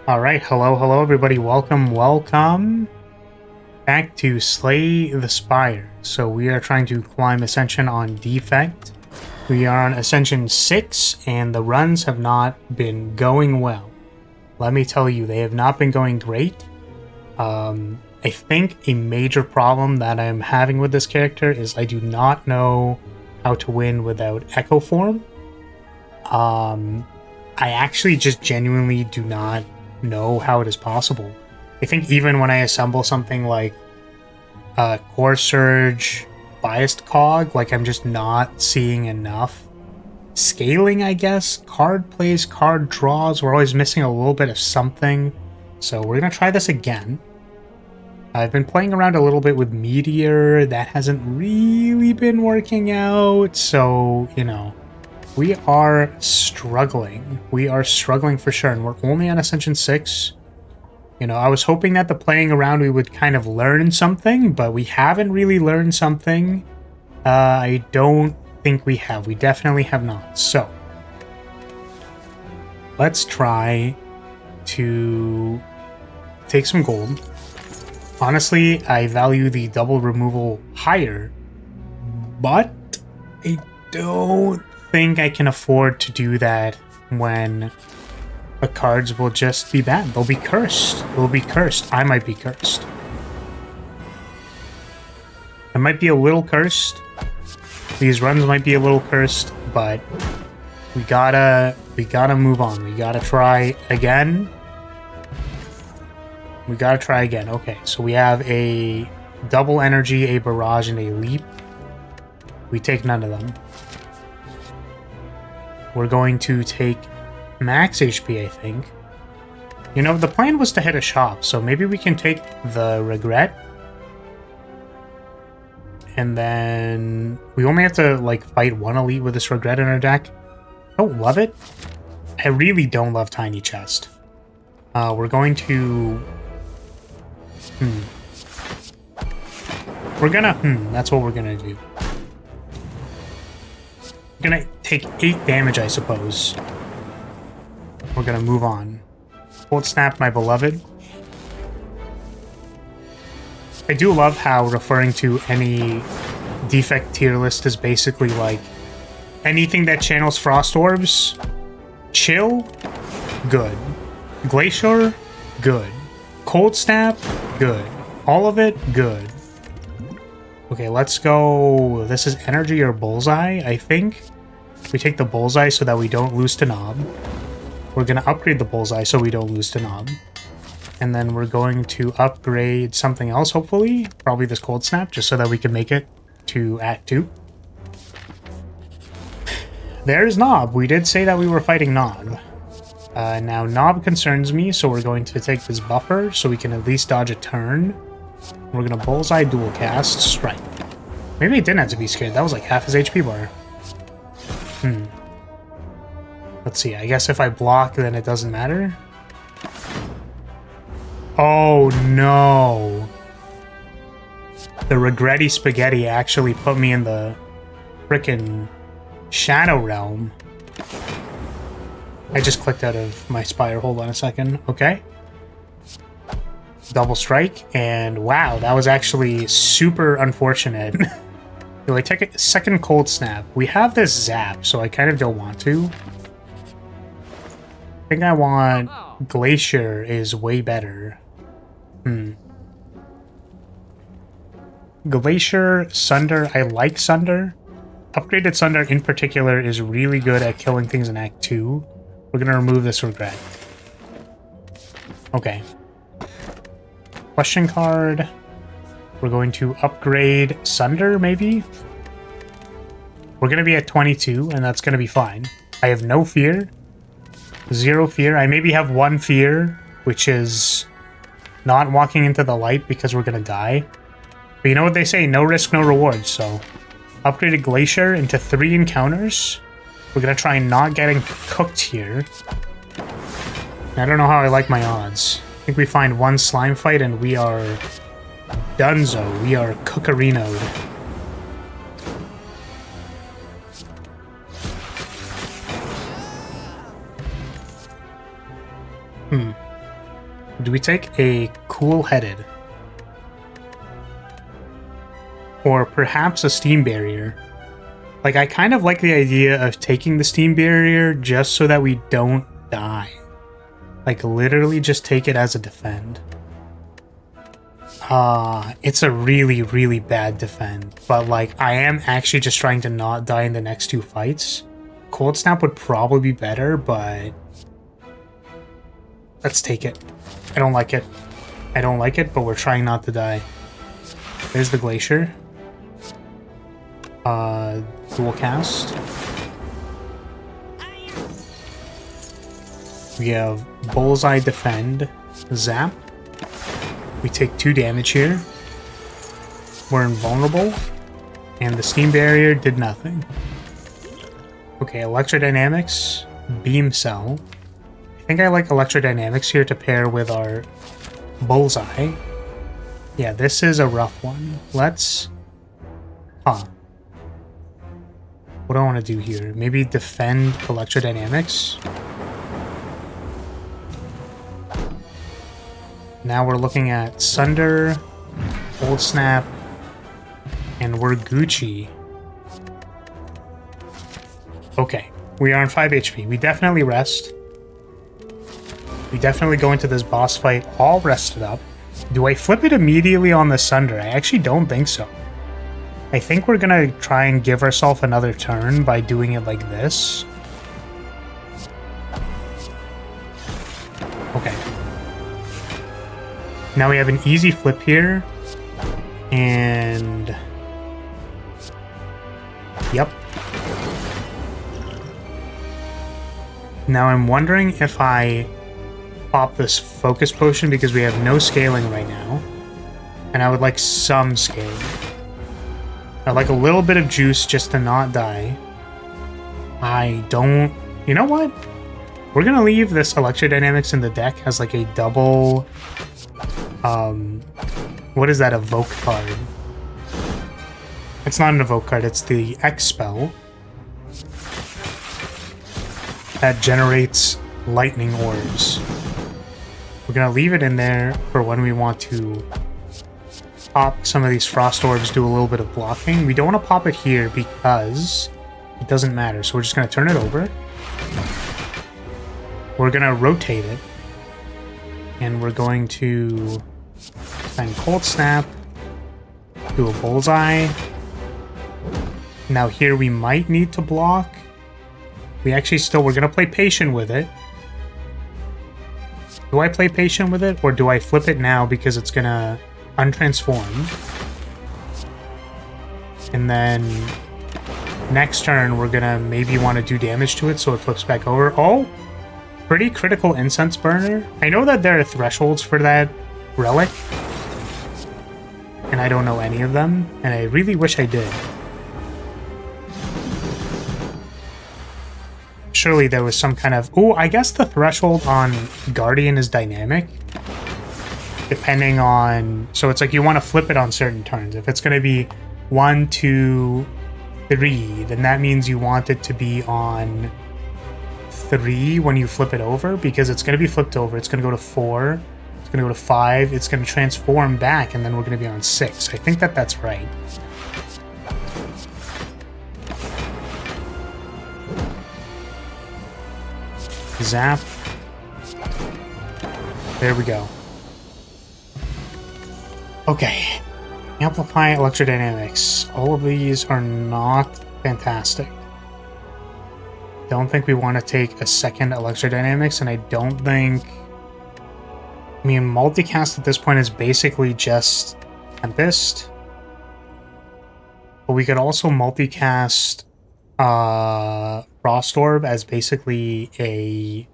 All right, hello everybody. Welcome back to Slay the Spire. So we are trying to climb Ascension on defect. We are on Ascension 6 and the runs have not been going well. Let me tell you, they have not been going great. I think a major problem that I'm having with this character is I do not know how to win without Echo Form. I actually just genuinely do not know how it is possible. I think even when I assemble something like Core Surge, Biased Cog, like I'm just not seeing enough scaling, I guess. Card plays, card draws, we're always missing a little bit of something. So we're gonna try this again. I've been playing around a little bit with Meteor. That hasn't really been working out, so, you know, we are struggling. We are struggling for sure, and we're only on Ascension 6. You know, I was hoping that the playing around we would kind of learn something, but we haven't really learned something. I don't think we have. We definitely have not. So, let's try to take some gold. Honestly, I value the double removal higher, but I don't think I can afford to do that when the cards will just be bad. They'll be cursed. They'll be cursed. I might be cursed. I might be a little cursed. These runs might be a little cursed, but we gotta move on. We gotta try again. We gotta try again. Okay, so we have a double energy, a barrage, and a leap. We take none of them. We're going to take max HP, I think. You know, the plan was to hit a shop, so maybe we can take the regret. And then we only have to, like, fight one elite with this regret in our deck. I don't love it. I really don't love Tiny Chest. We're going to... We're gonna... that's what we're gonna do. We're gonna take 8 damage, I suppose. We're gonna move on. Cold Snap, my beloved. I do love how referring to any defect tier list is basically like anything that channels Frost Orbs. Chill, good. Glacier, good. Cold Snap, good. All of it, good. Okay, let's go. This is Energy or Bullseye, I think. We take the Bullseye so that we don't lose to Knob. We're going to upgrade the Bullseye so we don't lose to Knob. And then we're going to upgrade something else, hopefully. Probably this Cold Snap, just so that we can make it to Act 2. There's Knob. We did say that we were fighting Knob. Now, Knob concerns me, so we're going to take this buffer so we can at least dodge a turn. We're going to Bullseye dual cast Strike. Maybe he didn't have to be scared. That was like half his HP bar. Let's see. I guess if I block, then it doesn't matter. Oh, no. The Regretty Spaghetti actually put me in the frickin' Shadow Realm. I just clicked out of my Spire. Hold on a second. Okay. Double strike, and wow, that was actually super unfortunate. Do I take a second Cold Snap? We have this Zap, so I kind of don't want to. I think I want Glacier is way better. Glacier, Sunder, I like Sunder. Upgraded Sunder in particular is really good at killing things in Act 2. We're gonna remove this regret. Okay. Question card. We're going to upgrade Sunder, maybe? We're going to be at 22, and that's going to be fine. I have no fear. 0 fear. I maybe have 1 fear, which is not walking into the light because we're going to die. But you know what they say, no risk, no reward, so... Upgraded Glacier into 3 encounters. We're going to try not getting cooked here. I don't know how I like my odds. I think we find 1 slime fight and we are donezo. We are cookerinoed. Do we take a cool-headed? Or perhaps a steam barrier? Like, I kind of like the idea of taking the steam barrier just so that we don't die. Like, literally just take it as a defend. It's a really, really bad defend. But, like, I am actually just trying to not die in the next 2 fights. Cold Snap would probably be better, but... let's take it. I don't like it. I don't like it, but we're trying not to die. There's the Glacier. Dual cast. We have Bullseye Defend, Zap. We take 2 damage here. We're invulnerable. And the Steam Barrier did nothing. Okay, Electrodynamics, Beam Cell. I think I like Electrodynamics here to pair with our Bullseye. Yeah, this is a rough one. Let's... what do I want to do here? Maybe defend Electrodynamics. Now we're looking at Sunder, Cold Snap, and we're Gucci. Okay, we are on 5 HP. We definitely rest. We definitely go into this boss fight all rested up. Do I flip it immediately on the Sunder? I actually don't think so. I think we're gonna try and give ourselves another turn by doing it like this. Okay. Now we have an easy flip here. And... yep. Now I'm wondering if I pop this focus potion because we have no scaling right now. And I would like some scaling. I'd like a little bit of juice just to not die. I don't... you know what? We're gonna leave this Electrodynamics in the deck as like a double... what is that? Evoke card. It's not an evoke card, it's the X spell. That generates lightning orbs. We're gonna leave it in there for when we want to pop some of these frost orbs, do a little bit of blocking. We don't want to pop it here because it doesn't matter. So we're just going to turn it over. We're going to rotate it. And we're going to send Cold Snap, do a Bullseye. Now here we might need to block. We actually still, we're going to play Patient with it. Do I play Patient with it or do I flip it now because it's going to untransform? And then next turn we're gonna maybe want to do damage to it so it flips back over. Oh, pretty critical Incense Burner. I know that there are thresholds for that relic and I don't know any of them, and I really wish I did. Surely there was some kind of... oh, I guess the threshold on Guardian is dynamic. Depending on... so it's like you want to flip it on certain turns. If it's going to be 1, 2, 3, then that means you want it to be on 3 when you flip it over, because it's going to be flipped over. It's going to go to 4. It's going to go to 5. It's going to transform back, and then we're going to be on 6. I think that that's right. Zap. There we go. Okay, Amplify Electrodynamics. All of these are not fantastic. Don't think we want to take a second Electrodynamics, and I don't think... I mean, multicast at this point is basically just Tempest. But we could also multicast Frost Orb as basically a...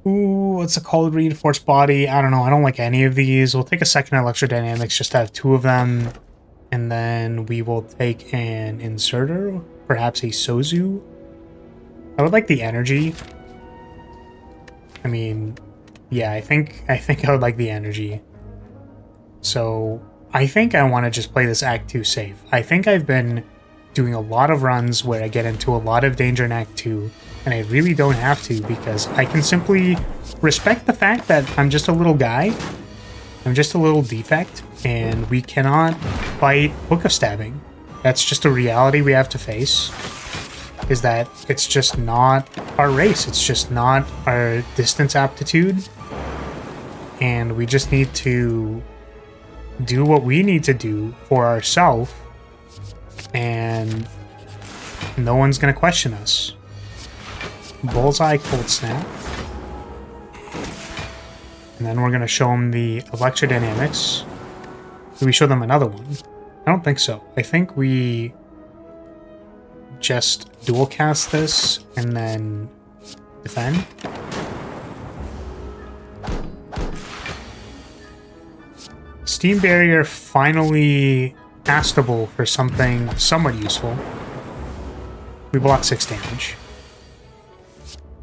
ooh, what's it called? Reinforced Body? I don't know. I don't like any of these. We'll take a second Electrodynamics just to have 2 of them. And then we will take an Inserter. Perhaps a Sozu. I would like the energy. I mean, yeah, I think I would like the energy. So I think I want to just play this Act 2 safe. I think I've been doing a lot of runs where I get into a lot of danger in Act 2. and I really don't have to because I can simply respect the fact that I'm just a little guy. I'm just a little defect, and we cannot fight Book of Stabbing. That's just a reality we have to face, is that it's just not our race. It's just not our distance aptitude, and we just need to do what we need to do for ourselves, and no one's going to question us. Bullseye, Cold Snap. And then we're going to show them the electrodynamics. Do we show them another one? I don't think so. I think we just dual cast this and then defend. Steam Barrier finally castable for something somewhat useful. We block 6 damage.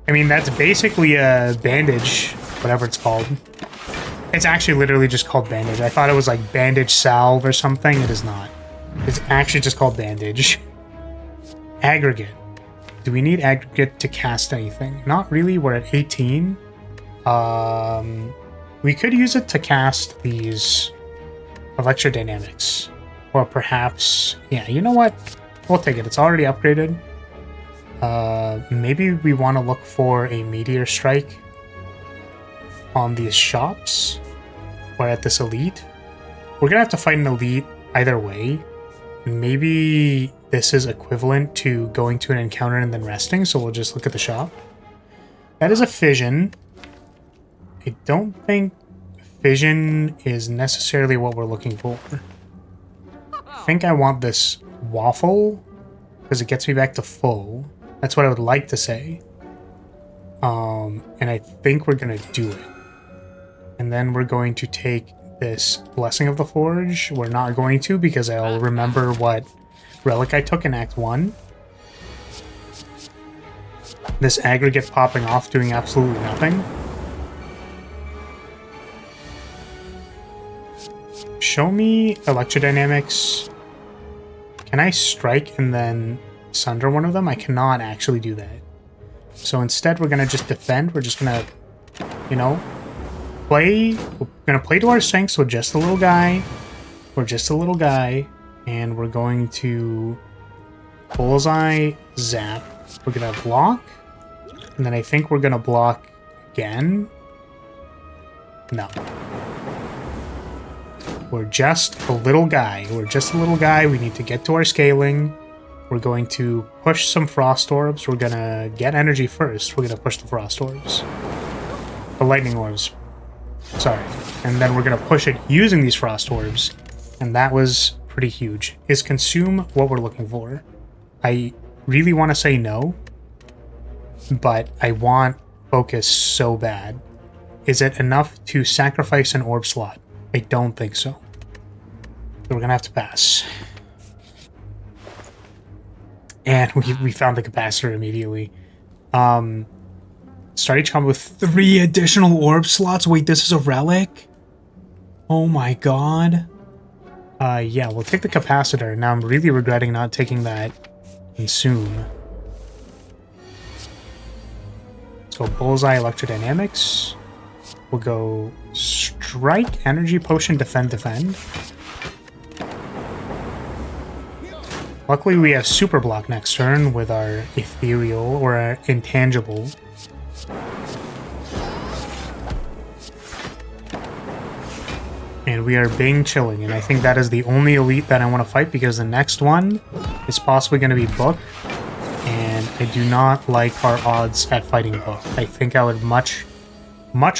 I mean, that's basically a bandage, whatever it's called. It's actually literally just called bandage. I thought it was like bandage salve or something. It is not. It's actually just called bandage. Aggregate. Do we need aggregate to cast anything? Not really. We're at 18. We could use it to cast these electrodynamics. Or perhaps... Yeah, you know what? We'll take it. It's already upgraded. Maybe we want to look for a meteor strike on these shops or at this elite. We're gonna have to fight an elite either way. Maybe this is equivalent to going to an encounter and then resting, so we'll just look at the shop. That is a fission. I don't think fission is necessarily what we're looking for. I think I want this waffle because it gets me back to full. That's what I would like to say. And I think we're going to do it. And then we're going to take this Blessing of the Forge. We're not going to because I'll remember what relic I took in Act 1. This aggregate popping off doing absolutely nothing. Show me electrodynamics. Can I strike and then sunder one of them? I cannot actually do that. So instead, we're going to just defend. We're just going to, you know, play. We're going to play to our strengths with just a little guy. We're just a little guy. And we're going to bullseye zap. We're going to block. And then I think we're going to block again. No. We're just a little guy. We're just a little guy. We need to get to our scaling. We're going to push some Frost Orbs. We're going to get energy first. We're going to push the Frost Orbs. The Lightning Orbs. Sorry. And then we're going to push it using these Frost Orbs. And that was pretty huge. Is consume what we're looking for? I really want to say no. But I want focus so bad. Is it enough to sacrifice an orb slot? I don't think so. So we're going to have to pass. And we found the capacitor immediately. Start each combo with 3 additional orb slots. Wait, this is a relic? Oh my god. Yeah, we'll take the capacitor. Now I'm really regretting not taking that consume. Let's go bullseye electrodynamics. We'll go strike, energy potion, defend, defend. Luckily, we have super block next turn with our ethereal or our intangible. And we are Bing chilling, and I think that is the only elite that I want to fight because the next one is possibly going to be Book, and I do not like our odds at fighting Book. I think I would much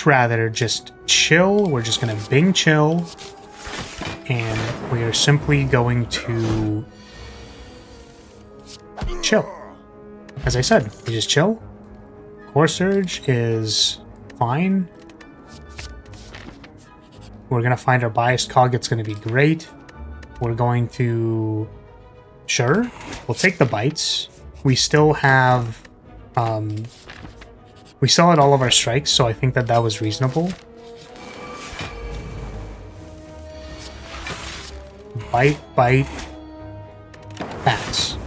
rather just chill. We're just going to Bing chill, and we are simply going to chill. As I said, we just chill. Core Surge is fine. We're going to find our biased cog. It's going to be great. We're going to... Sure. We'll take the bites. We still have... we still had all of our strikes, so I think that that was reasonable. Bite, bite, pass.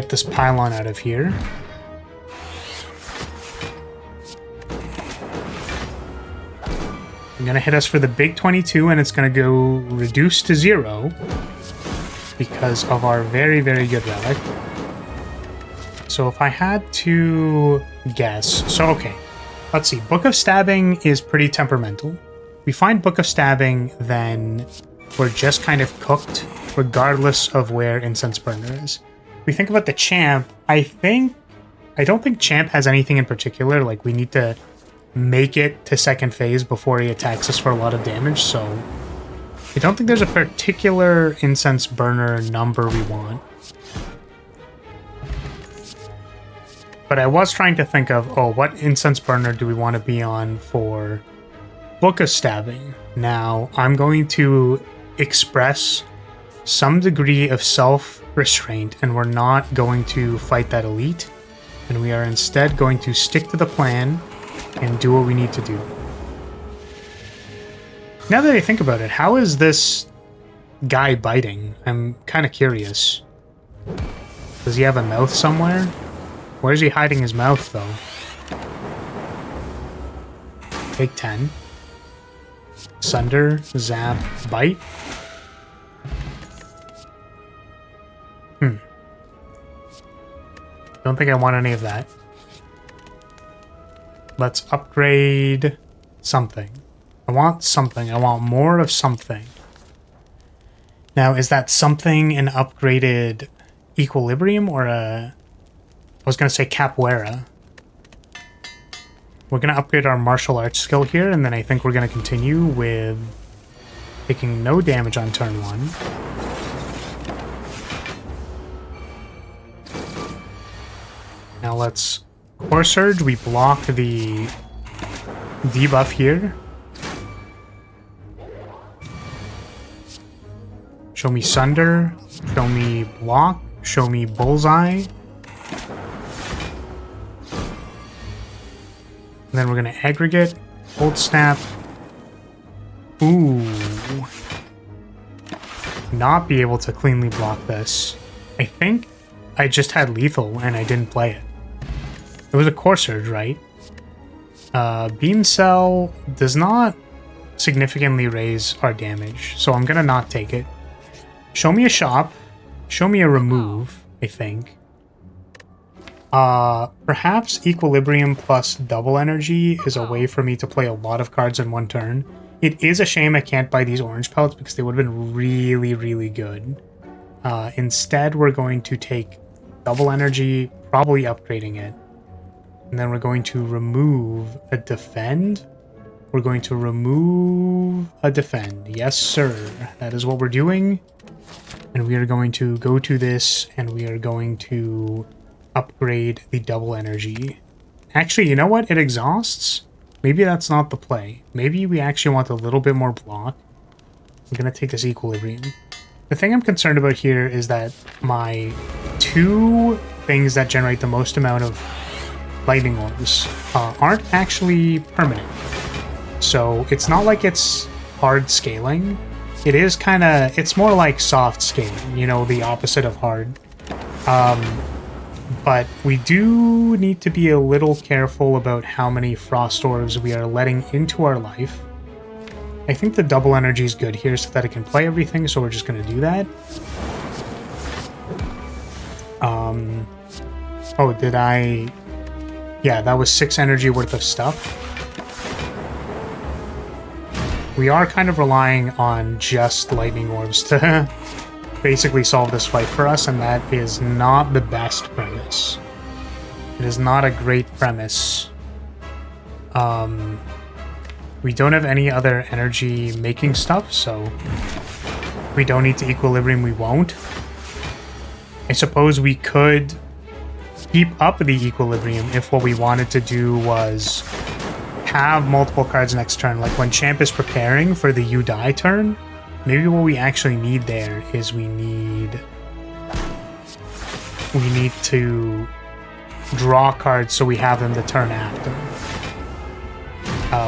get this pylon out of here. I'm gonna hit us for the big 22, and it's gonna go reduced to 0 because of our very, very good relic. So if I had to guess... So, okay. Let's see. Book of Stabbing is pretty temperamental. We find Book of Stabbing, then we're just kind of cooked, regardless of where Incense Burner is. We think about the Champ, I don't think Champ has anything in particular. Like, we need to make it to second phase before he attacks us for a lot of damage, so I don't think there's a particular Incense Burner number we want. But I was trying to think of, what Incense Burner do we want to be on for Book of Stabbing? Now, I'm going to express some degree of self-restraint, and we're not going to fight that elite, and we are instead going to stick to the plan and do what we need to do. Now that I think about it, how is this guy biting? I'm kind of curious. Does he have a mouth somewhere? Where is he hiding his mouth, though? Take 10. Sunder, zap, bite. Don't think I want any of that. Let's upgrade something. I want something. I want more of something. Now, is that something an upgraded Equilibrium or a... I was going to say Capoeira. We're going to upgrade our martial arts skill here, and then I think we're going to continue with taking no damage on turn 1. Now let's Core Surge. We block the debuff here. Show me Sunder. Show me Block. Show me Bullseye. And then we're going to Aggregate. Cold Snap. Ooh. Not be able to cleanly block this. I think I just had Lethal and I didn't play it. It was a Core Surge, right? Beam Cell does not significantly raise our damage, so I'm gonna not take it. Show me a shop. Show me a remove, I think. Perhaps Equilibrium plus double energy is a way for me to play a lot of cards in one turn. It is a shame I can't buy these orange pellets because they would have been really, really good. Instead, we're going to take double energy, probably upgrading it. And then we're going to remove a defend. We're going to remove a defend. Yes, sir. That is what we're doing. And we are going to go to this, and we are going to upgrade the double energy. Actually, you know what? It exhausts. Maybe that's not the play. Maybe we actually want a little bit more block. I'm going to take this Equilibrium. The thing I'm concerned about here is that my 2 things that generate the most amount of lightning orbs aren't actually permanent. So it's not like it's hard scaling. It is kind of, it's more like soft scaling, you know, the opposite of hard. But we do need to be a little careful about how many frost orbs we are letting into our life. I think the double energy is good here so that it can play everything, so we're just going to do that. Oh, did I... Yeah, that was 6 energy worth of stuff. We are kind of relying on just lightning orbs to basically solve this fight for us, and that is not the best premise. It is not a great premise. We don't have any other energy making stuff, so if we don't need to Equilibrium, we won't. I suppose we could keep up the Equilibrium if what we wanted to do was have multiple cards next turn. Like when Champ is preparing for the You Die turn, maybe what we actually need there is we need to draw cards so we have them the turn after.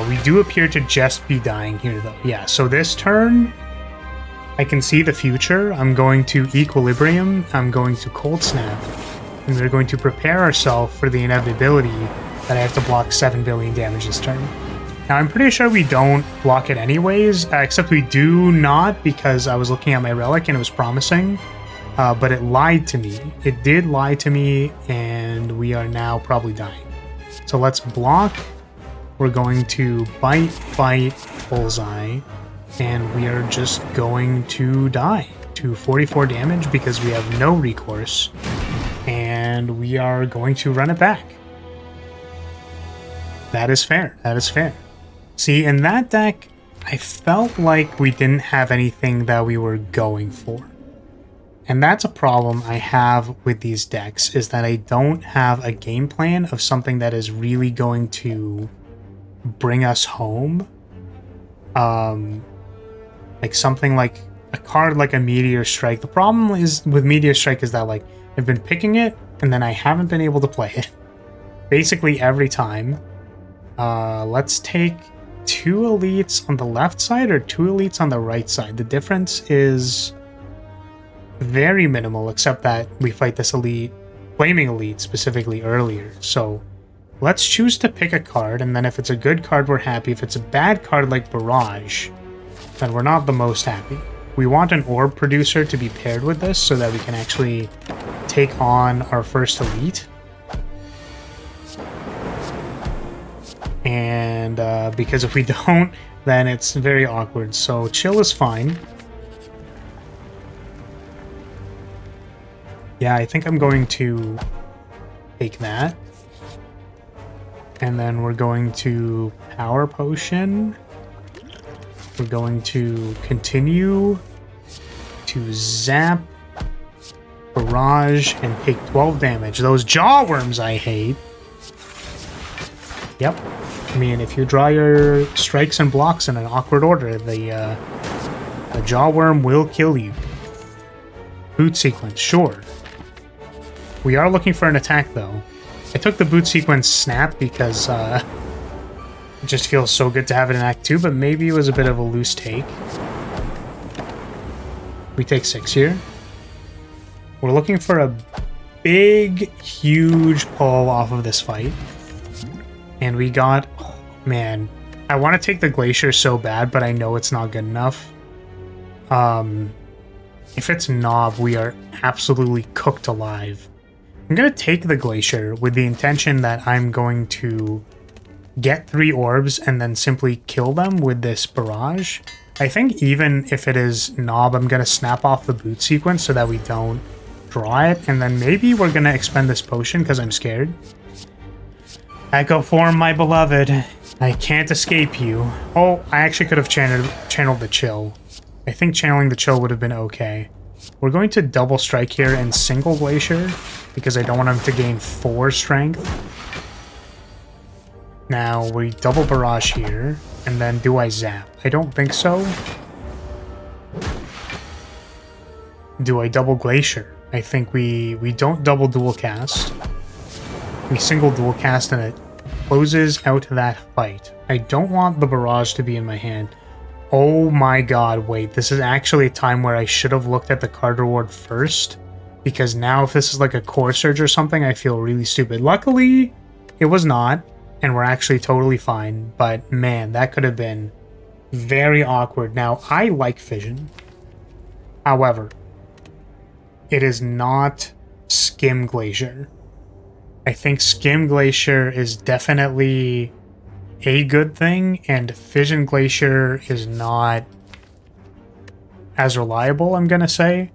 We do appear to just be dying here, though. Yeah, so this turn, I can see the future. I'm going to Equilibrium. I'm going to Cold Snap. And we're going to prepare ourselves for the inevitability that I have to block 7 billion damage this turn. Now, I'm pretty sure we don't block it anyways, except we do not, because I was looking at my relic and it was promising, but it lied to me. It did lie to me, and we are now probably dying. So let's block. We're going to bite, bullseye, and we are just going to die to 44 damage because we have no recourse, and we are going to run it back. That is fair. That is fair. See, in that deck, I felt like we didn't have anything that we were going for. And that's a problem I have with these decks, is that I don't have a game plan of something that is really going to bring us home. Like something like a card like a Meteor Strike. The problem is with Meteor Strike is that, like, I've been picking it and then I haven't been able to play it basically every time. Let's take 2 elites on the left side or 2 elites on the right side. The difference is very minimal, except that we fight this elite, flaming elite specifically, earlier. So let's choose to pick a card, and then if it's a good card, we're happy. If it's a bad card like Barrage, then we're not the most happy. We want an orb producer to be paired with this so that we can actually take on our first elite. And because if we don't, then it's very awkward. So chill is fine. Yeah, I think I'm going to take that. And then we're going to Power Potion. We're going to continue to zap, Barrage, and take 12 damage. Those jaw worms I hate. Yep. I mean, if you draw your strikes and blocks in an awkward order, the jaw worm will kill you. Boot sequence, sure. We are looking for an attack, though. I took the boot sequence snap because it just feels so good to have it in Act 2, but maybe it was a bit of a loose take. We take 6 here. We're looking for a big, huge pull off of this fight. And we got... Oh, man. I want to take the Glacier so bad, but I know it's not good enough. If it's Knob, we are absolutely cooked alive. I'm going to take the Glacier with the intention that I'm going to get 3 orbs and then simply kill them with this Barrage. I think even if it is Knob, I'm going to snap off the boot sequence so that we don't draw it. And then maybe we're going to expend this potion because I'm scared. Echo form, my beloved. I can't escape you. Oh, I actually could have channeled the Chill. I think channeling the Chill would have been okay. We're going to double strike here and single Glacier because I don't want him to gain 4 strength. Now we double Barrage here, and then do I zap? I don't think so. Do I double Glacier? I think we don't double dual cast. We single dual cast and it closes out that fight. I don't want the Barrage to be in my hand. Oh my god, wait, this is actually a time where I should have looked at the card reward first, because now if this is like a Core Surge or something, I feel really stupid. Luckily, it was not, and we're actually totally fine, but man, that could have been very awkward. Now, I like Fission. However, it is not Skim Glacier. I think Skim Glacier is definitely a good thing, and Fission Glacier is not as reliable, I'm gonna say.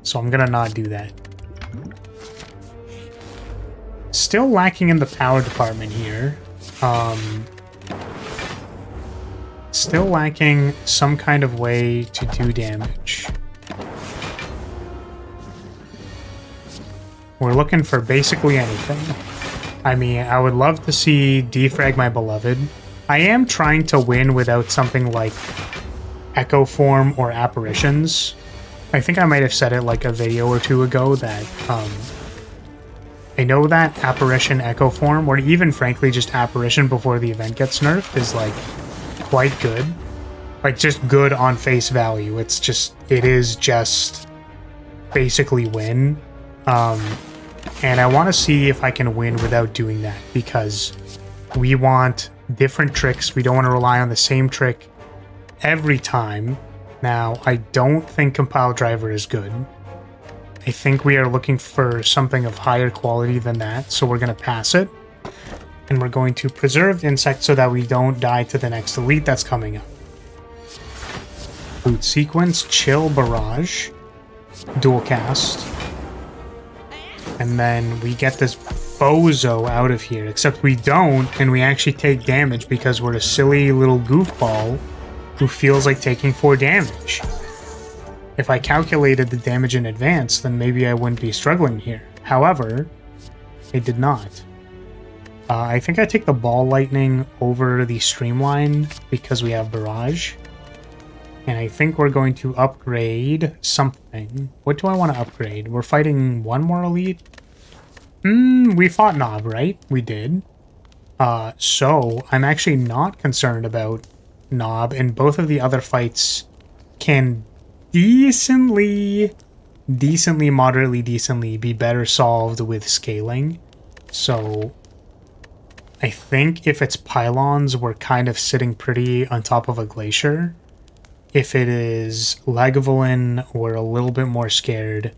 So I'm gonna not do that. Still lacking in the power department here. Still lacking some kind of way to do damage. We're looking for basically anything. I mean, I would love to see defrag my beloved. I am trying to win without something like Echo Form or Apparitions. I think I might have said it like a video or two ago that I know that Apparition Echo Form, or even frankly just Apparition before the event gets nerfed, is like quite good. Like just good on face value. It is just basically win. And I want to see if I can win without doing that, because we want different tricks. We don't want to rely on the same trick every time. Now, I don't think compile driver is good. I think we are looking for something of higher quality than that, so we're going to pass it. And we're going to preserve insect so that we don't die to the next elite that's coming up. Boot sequence, chill, barrage, dual cast. And then we get this bozo out of here, except we don't, and we actually take damage because we're a silly little goofball who feels like taking 4 damage. If I calculated the damage in advance, then maybe I wouldn't be struggling here. However, I did not. I think I take the ball lightning over the streamline because we have barrage. And I think we're going to upgrade something. What do I want to upgrade? We're fighting one more elite? We fought Knob, right? We did. So I'm actually not concerned about Knob, and both of the other fights can decently, moderately decently be better solved with scaling. So I think if it's pylons, we're kind of sitting pretty on top of a glacier. If it is Lagavulin, we're a little bit more scared.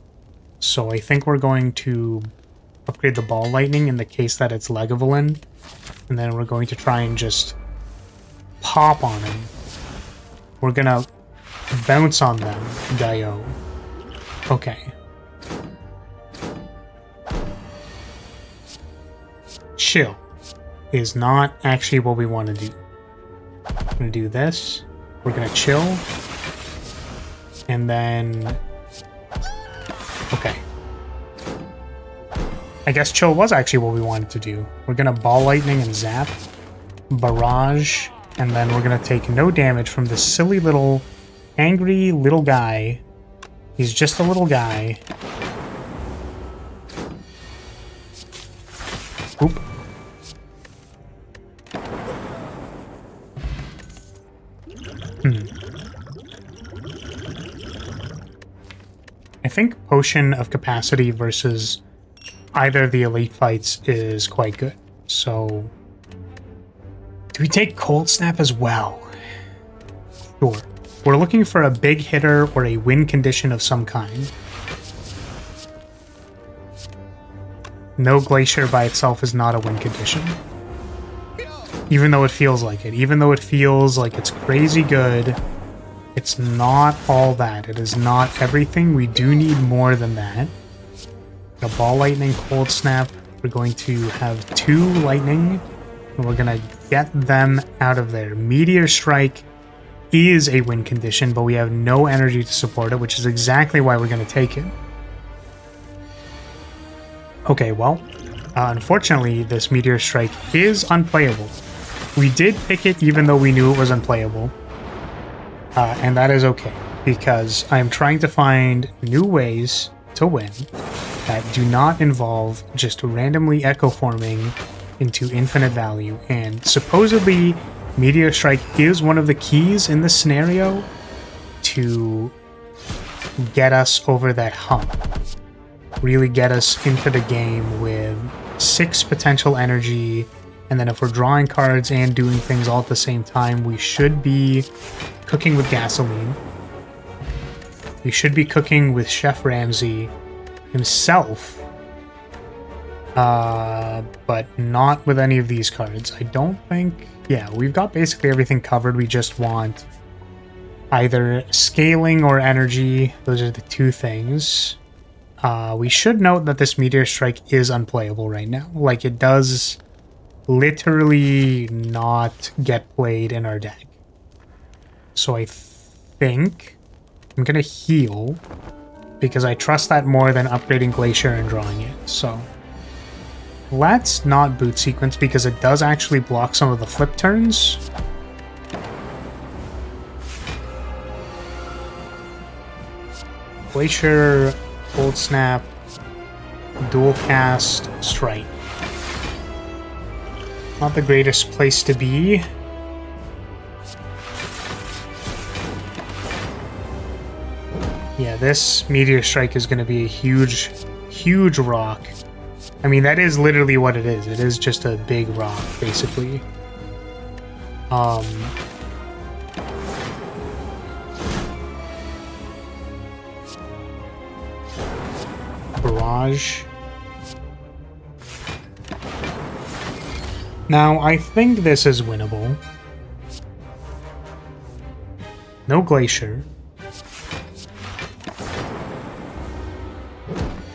So I think we're going to upgrade the ball lightning in the case that it's Lagavulin. And then we're going to try and just pop on him. We're gonna bounce on them, Dio. Okay. Chill is not actually what we want to do. I'm gonna do this. We're gonna chill. And then... Okay. I guess chill was actually what we wanted to do. We're gonna ball lightning and zap. Barrage. And then we're gonna take no damage from this silly little angry little guy. He's just a little guy. Oop. I think Potion of Capacity versus either of the elite fights is quite good. So, do we take Cold Snap as well? Sure. We're looking for a big hitter or a win condition of some kind. No Glacier by itself is not a win condition. Even though it feels like it. Even though it feels like it's crazy good, it's not all that. It is not everything. We do need more than that. A Ball Lightning, Cold Snap. We're going to have 2 Lightning. And we're going to get them out of there. Meteor Strike is a win condition, but we have no energy to support it, which is exactly why we're going to take it. Okay, well, unfortunately, this Meteor Strike is unplayable. We did pick it even though we knew it was unplayable. And that is okay, because I'm trying to find new ways to win that do not involve just randomly echo forming into infinite value. And supposedly, Meteor Strike is one of the keys in this scenario to get us over that hump. Really get us into the game with 6 potential energy, and then if we're drawing cards and doing things all at the same time, we should be cooking with gasoline. We should be cooking with Chef Ramsay himself, but not with any of these cards. I don't think... Yeah, we've got basically everything covered. We just want either scaling or energy. Those are the 2 things. We should note that this Meteor Strike is unplayable right now. Like, it does literally not get played in our deck. So I think I'm going to heal, because I trust that more than upgrading Glacier and drawing it. So let's not boot sequence, because it does actually block some of the flip turns. Glacier, Cold Snap, Dual Cast, Strike. Not the greatest place to be. Yeah, this Meteor Strike is going to be a huge, huge rock. I mean, that is literally what it is. It is just a big rock, basically. Barrage. Now, I think this is winnable. No glacier.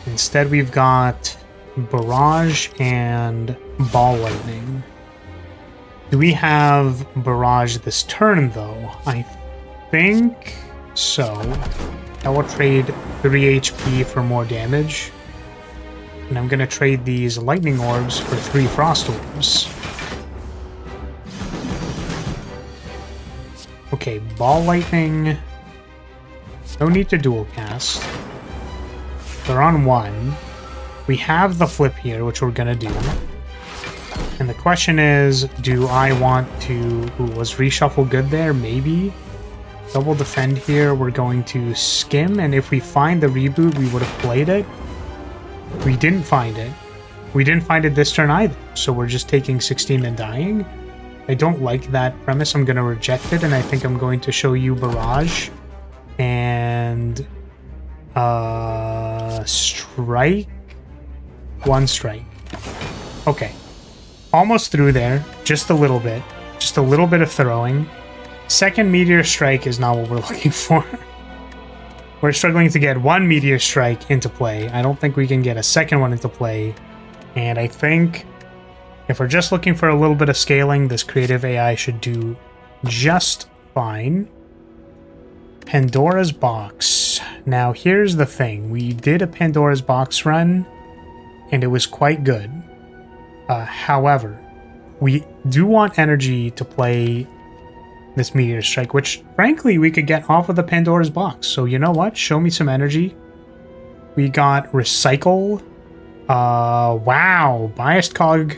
Instead, we've got barrage and ball lightning. Do we have barrage this turn, though? I think so. I will trade 3 HP for more damage. And I'm going to trade these lightning orbs for 3 frost orbs. Okay, ball lightning. No need to dual cast. They're on 1. We have the flip here, which we're going to do. And the question is, do I want to... Ooh, was reshuffle good there? Maybe. Double defend here. We're going to skim, and if we find the reboot, we would have played it. We didn't find it. We didn't find it this turn either, so we're just taking 16 and dying. I don't like that premise. I'm going to reject it, and I think I'm going to show you barrage. And... strike? 1 strike. Okay. Almost through there. Just a little bit. Just a little bit of throwing. Second meteor strike is not what we're looking for. We're struggling to get 1 meteor strike into play. I don't think we can get a second one into play. And I think if we're just looking for a little bit of scaling, this creative AI should do just fine. Pandora's Box. Now, here's the thing. We did a Pandora's Box run, and it was quite good. However, we do want energy to play this Meteor Strike, which, frankly, we could get off of the Pandora's Box. So, you know what? Show me some energy. We got Recycle. Wow. Biased Cog,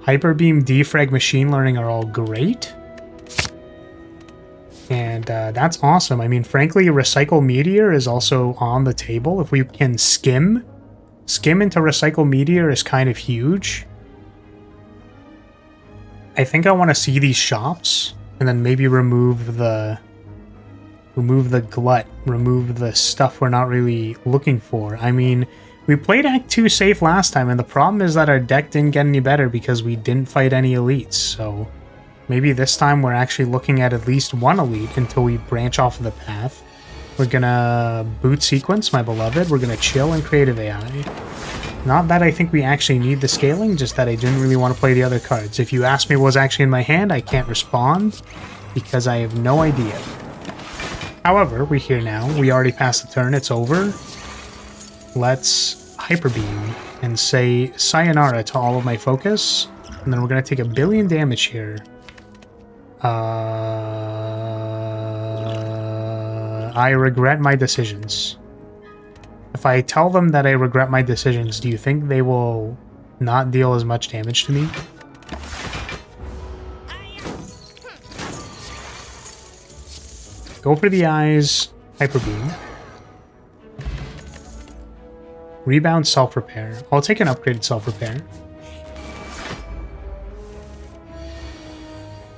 Hyper Beam, Defrag, Machine Learning are all great. And that's awesome. I mean, frankly, Recycle Meteor is also on the table. If we can skim into Recycle Meteor is kind of huge. I think I want to see these shops and then maybe remove the glut, remove the stuff we're not really looking for. I mean, we played Act 2 safe last time, and the problem is that our deck didn't get any better because we didn't fight any elites, so maybe this time we're actually looking at least 1 elite until we branch off of the path. We're gonna boot sequence, my beloved. We're gonna chill in creative AI. Not that I think we actually need the scaling, just that I didn't really want to play the other cards. If you ask me what was actually in my hand, I can't respond because I have no idea. However, we're here now. We already passed the turn. It's over. Let's Hyper Beam and say sayonara to all of my focus. And then we're going to take 1 billion damage here. I regret my decisions. If I tell them that I regret my decisions, do you think they will not deal as much damage to me? Go for the eyes, Hyper Beam. Rebound, self-repair. I'll take an upgraded self-repair.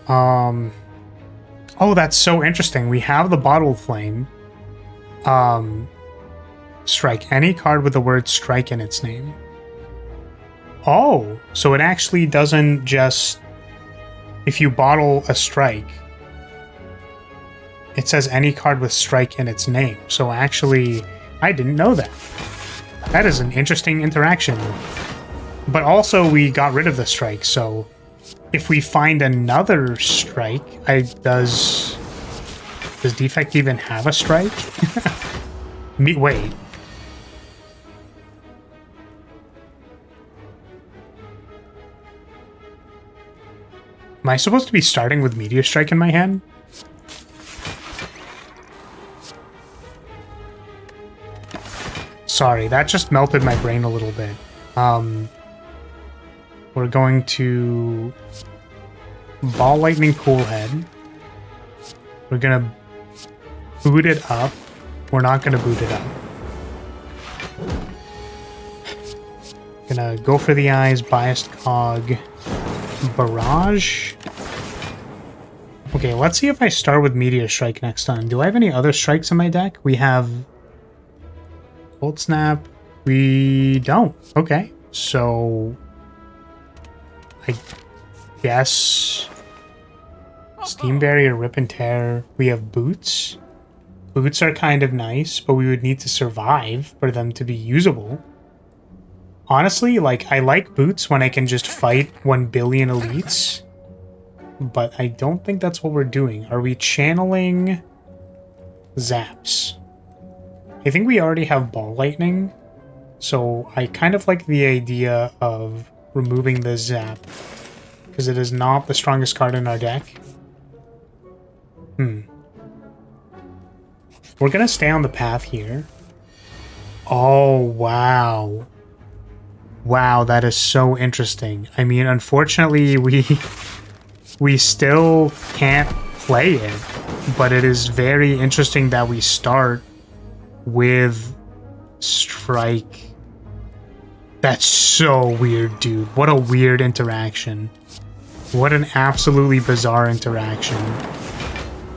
Oh, that's so interesting. We have the Bottled Flame. Strike any card with the word strike in its name. Oh, so it actually doesn't just... If you bottle a strike, it says any card with strike in its name. So actually, I didn't know that. That is an interesting interaction. But also, we got rid of the strike, so if we find another strike, does Defect even have a strike? Wait. Am I supposed to be starting with Meteor Strike in my hand? Sorry, that just melted my brain a little bit. We're going to Ball Lightning Cool Head. We're gonna boot it up. We're not gonna boot it up. Gonna go for the eyes, biased cog, barrage. Okay, let's see if I start with Meteor Strike next time. Do I have any other strikes in my deck? We have Cold Snap. We don't. Okay, so I guess Steam Barrier, Rip and Tear. We have Boots. Boots are kind of nice, but we would need to survive for them to be usable. Honestly, like, I like Boots when I can just fight 1 billion elites, but I don't think that's what we're doing. Are we channeling Zaps? I think we already have Ball Lightning, so I kind of like the idea of removing the Zap, because it is not the strongest card in our deck. We're gonna stay on the path here. Oh, wow. Wow, that is so interesting. I mean, unfortunately, we still can't play it, but it is very interesting that we start with Strike. That's so weird, dude. What a weird interaction. What an absolutely bizarre interaction.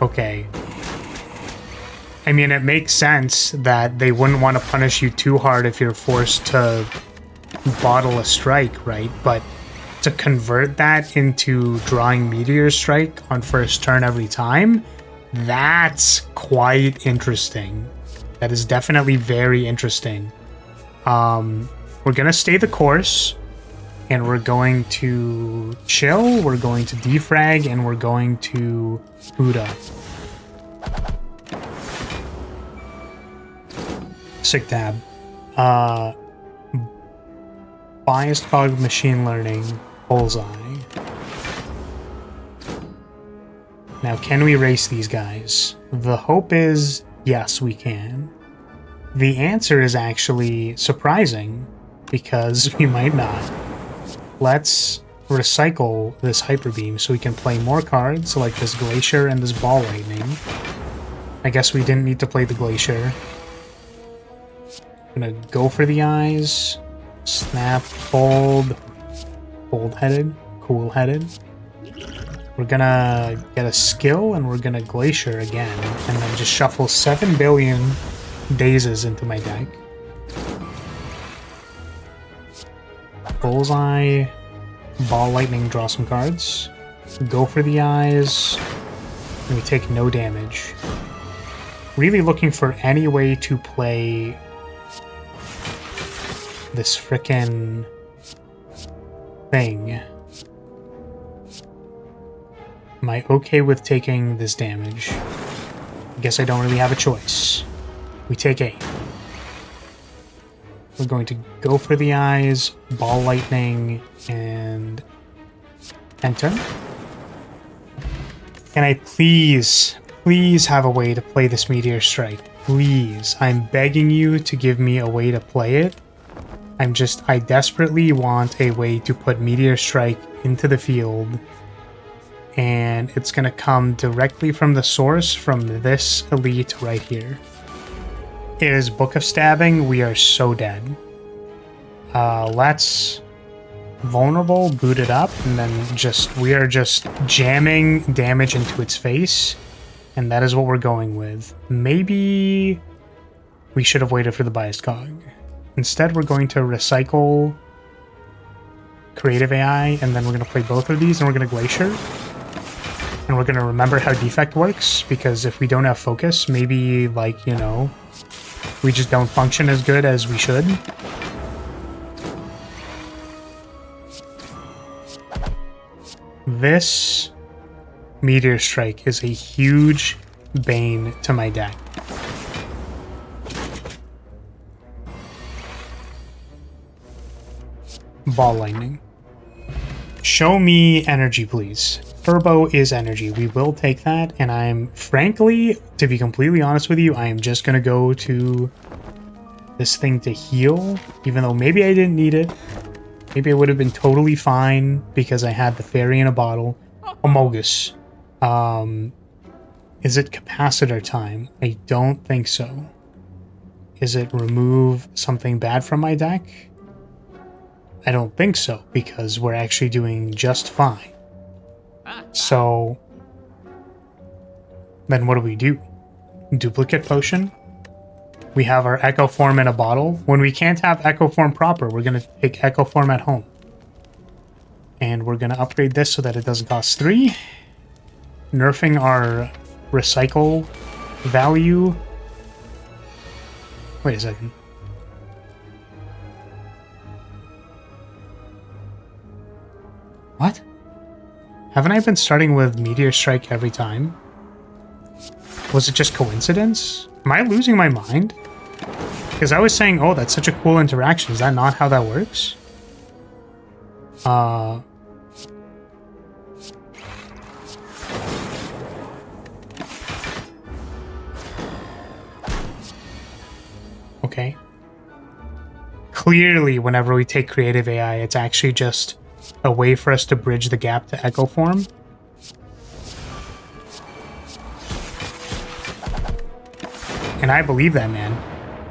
Okay. I mean, it makes sense that they wouldn't want to punish you too hard if you're forced to bottle a strike, right? But to convert that into drawing Meteor Strike on first turn every time, that's quite interesting. That is definitely very interesting. We're gonna stay the course, and we're going to chill, we're going to defrag, and we're going to boot up. Sick tab. Biased cog, machine learning, bullseye. Now, can we race these guys? The hope is yes, we can. The answer is actually surprising, because we might not. Let's recycle this Hyper Beam so we can play more cards like this Glacier and this Ball Lightning. I guess we didn't need to play the Glacier. I'm gonna go for the eyes. Snap, fold, fold-headed, cool-headed. We're gonna get a skill and we're gonna Glacier again, and then just shuffle 7 billion Dazes into my deck. Bullseye, Ball Lightning, draw some cards. Go for the eyes, and we take no damage. Really looking for any way to play this frickin' thing. Am I okay with taking this damage? I guess I don't really have a choice. We take 8. We're going to go for the eyes, Ball Lightning, and enter. Can I please have a way to play this Meteor Strike? Please. I'm begging you to give me a way to play it. I desperately want a way to put Meteor Strike into the field, and it's gonna come directly from the source from this elite right here. It is Book of Stabbing. We are so dead. Let's vulnerable, boot it up, and then we are just jamming damage into its face, and that is what we're going with. Maybe we should have waited for the biased cog. Instead, we're going to recycle Creative AI, and then we're going to play both of these, and we're going to Glacier. And we're going to remember how defect works, because if we don't have focus, maybe, like, you know, we just don't function as good as we should. This Meteor Strike is a huge bane to my deck. Ball Lightning. Show me energy, please. Turbo is energy. We will take that, and I'm, frankly, to be completely honest with you, I am just gonna go to this thing to heal, even though maybe I didn't need it. Maybe it would have been totally fine because I had the fairy in a bottle. Amogus. Is it capacitor time? I don't think so. Is it remove something bad from my deck? I don't think so, because we're actually doing just fine. So then what do? Duplicate potion? We have our Echo Form in a bottle. When we can't have Echo Form proper, we're going to take Echo Form at home. And we're going to upgrade this so that it doesn't cost 3. Nerfing our recycle value. Wait a second. What? Haven't I been starting with Meteor Strike every time? Was it just coincidence? Am I losing my mind? Because I was saying, oh, that's such a cool interaction. Is that not how that works? Okay. Clearly, whenever we take creative AI, it's actually just a way for us to bridge the gap to Echo Form. And I believe that, man.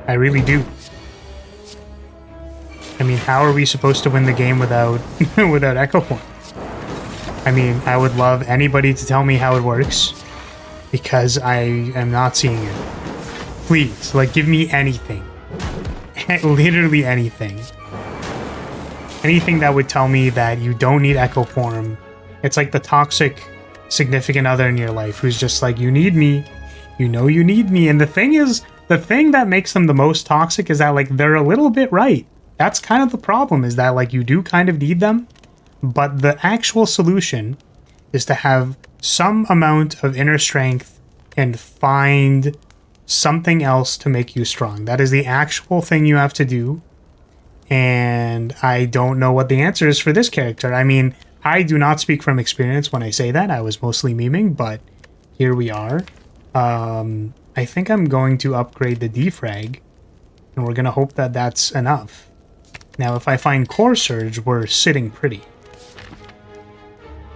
I really do. I mean, how are we supposed to win the game without without Echo Form? I mean, I would love anybody to tell me how it works, because I am not seeing it. Please, like, give me anything. Literally anything. Anything that would tell me that you don't need Echo Form. It's like the toxic significant other in your life who's just like, you need me. You know you need me. And the thing is, the thing that makes them the most toxic is that, like, they're a little bit right. That's kind of the problem, is that, like, you do kind of need them. But the actual solution is to have some amount of inner strength and find something else to make you strong. That is the actual thing you have to do. And I don't know what the answer is for this character. I mean, I do not speak from experience when I say that. I was mostly memeing, but here we are. I think I'm going to upgrade the defrag, and we're going to hope that that's enough. Now, if I find Core Surge, we're sitting pretty.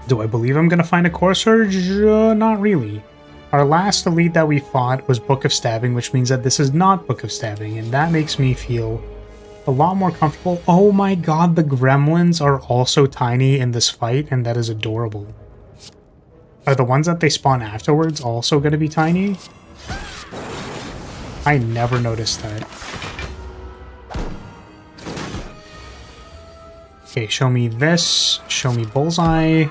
Do I believe I'm going to find a Core Surge? Not really. Our last elite that we fought was Book of Stabbing, which means that this is not Book of Stabbing, and that makes me feel a lot more comfortable. Oh my god, the gremlins are also tiny in this fight, and that is adorable. Are the ones that they spawn afterwards also going to be tiny? I never noticed that. Okay, show me this. Show me Bullseye.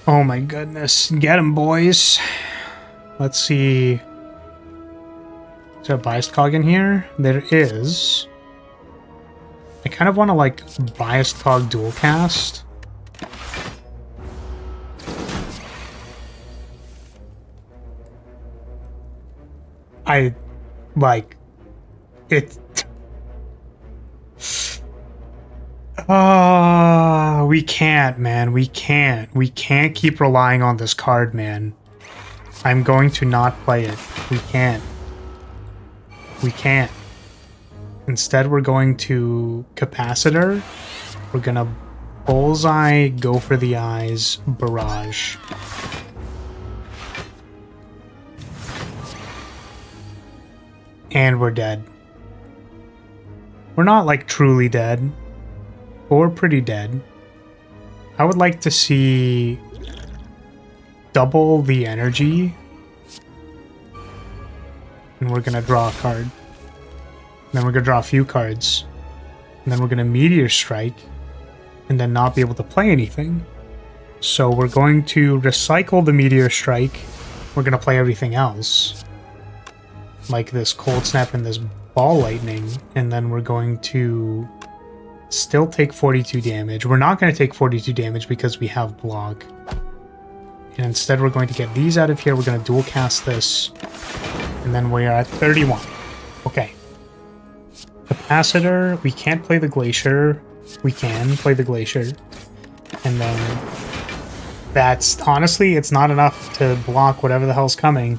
Oh my goodness. Get him, boys. Let's see. Is there a biased cog in here? There is. I kind of want to, like, biased cog dual cast. I, like, it... we can't, man. We can't. We can't keep relying on this card, man. I'm going to not play it. We can't. We can't. Instead, we're going to Capacitor. We're gonna Bullseye, go for the eyes, Barrage. And we're dead. We're not, like, truly dead. But we're pretty dead. I would like to see double the energy. And we're gonna draw a card. And then we're gonna draw a few cards. And then we're gonna Meteor Strike. And then not be able to play anything. So we're going to recycle the Meteor Strike. We're gonna play everything else. Like this Cold Snap and this Ball Lightning. And then we're going to still take 42 damage. We're not going to take 42 damage because we have block. And instead we're going to get these out of here. We're going to dual cast this. And then we are at 31. Okay. Capacitor. We can't play the Glacier. We can play the Glacier. And then that's, honestly, it's not enough to block whatever the hell's coming.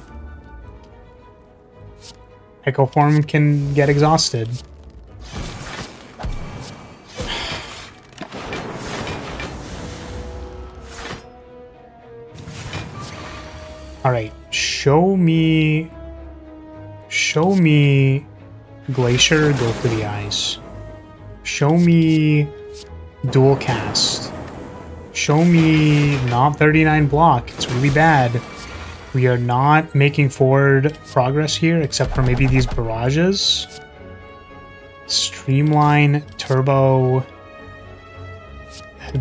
Echo Form can get exhausted. Alright, show me Glacier, go for the eyes. Show me dual cast. Show me not 39 block. It's really bad. We are not making forward progress here, except for maybe these barrages. Streamline, turbo,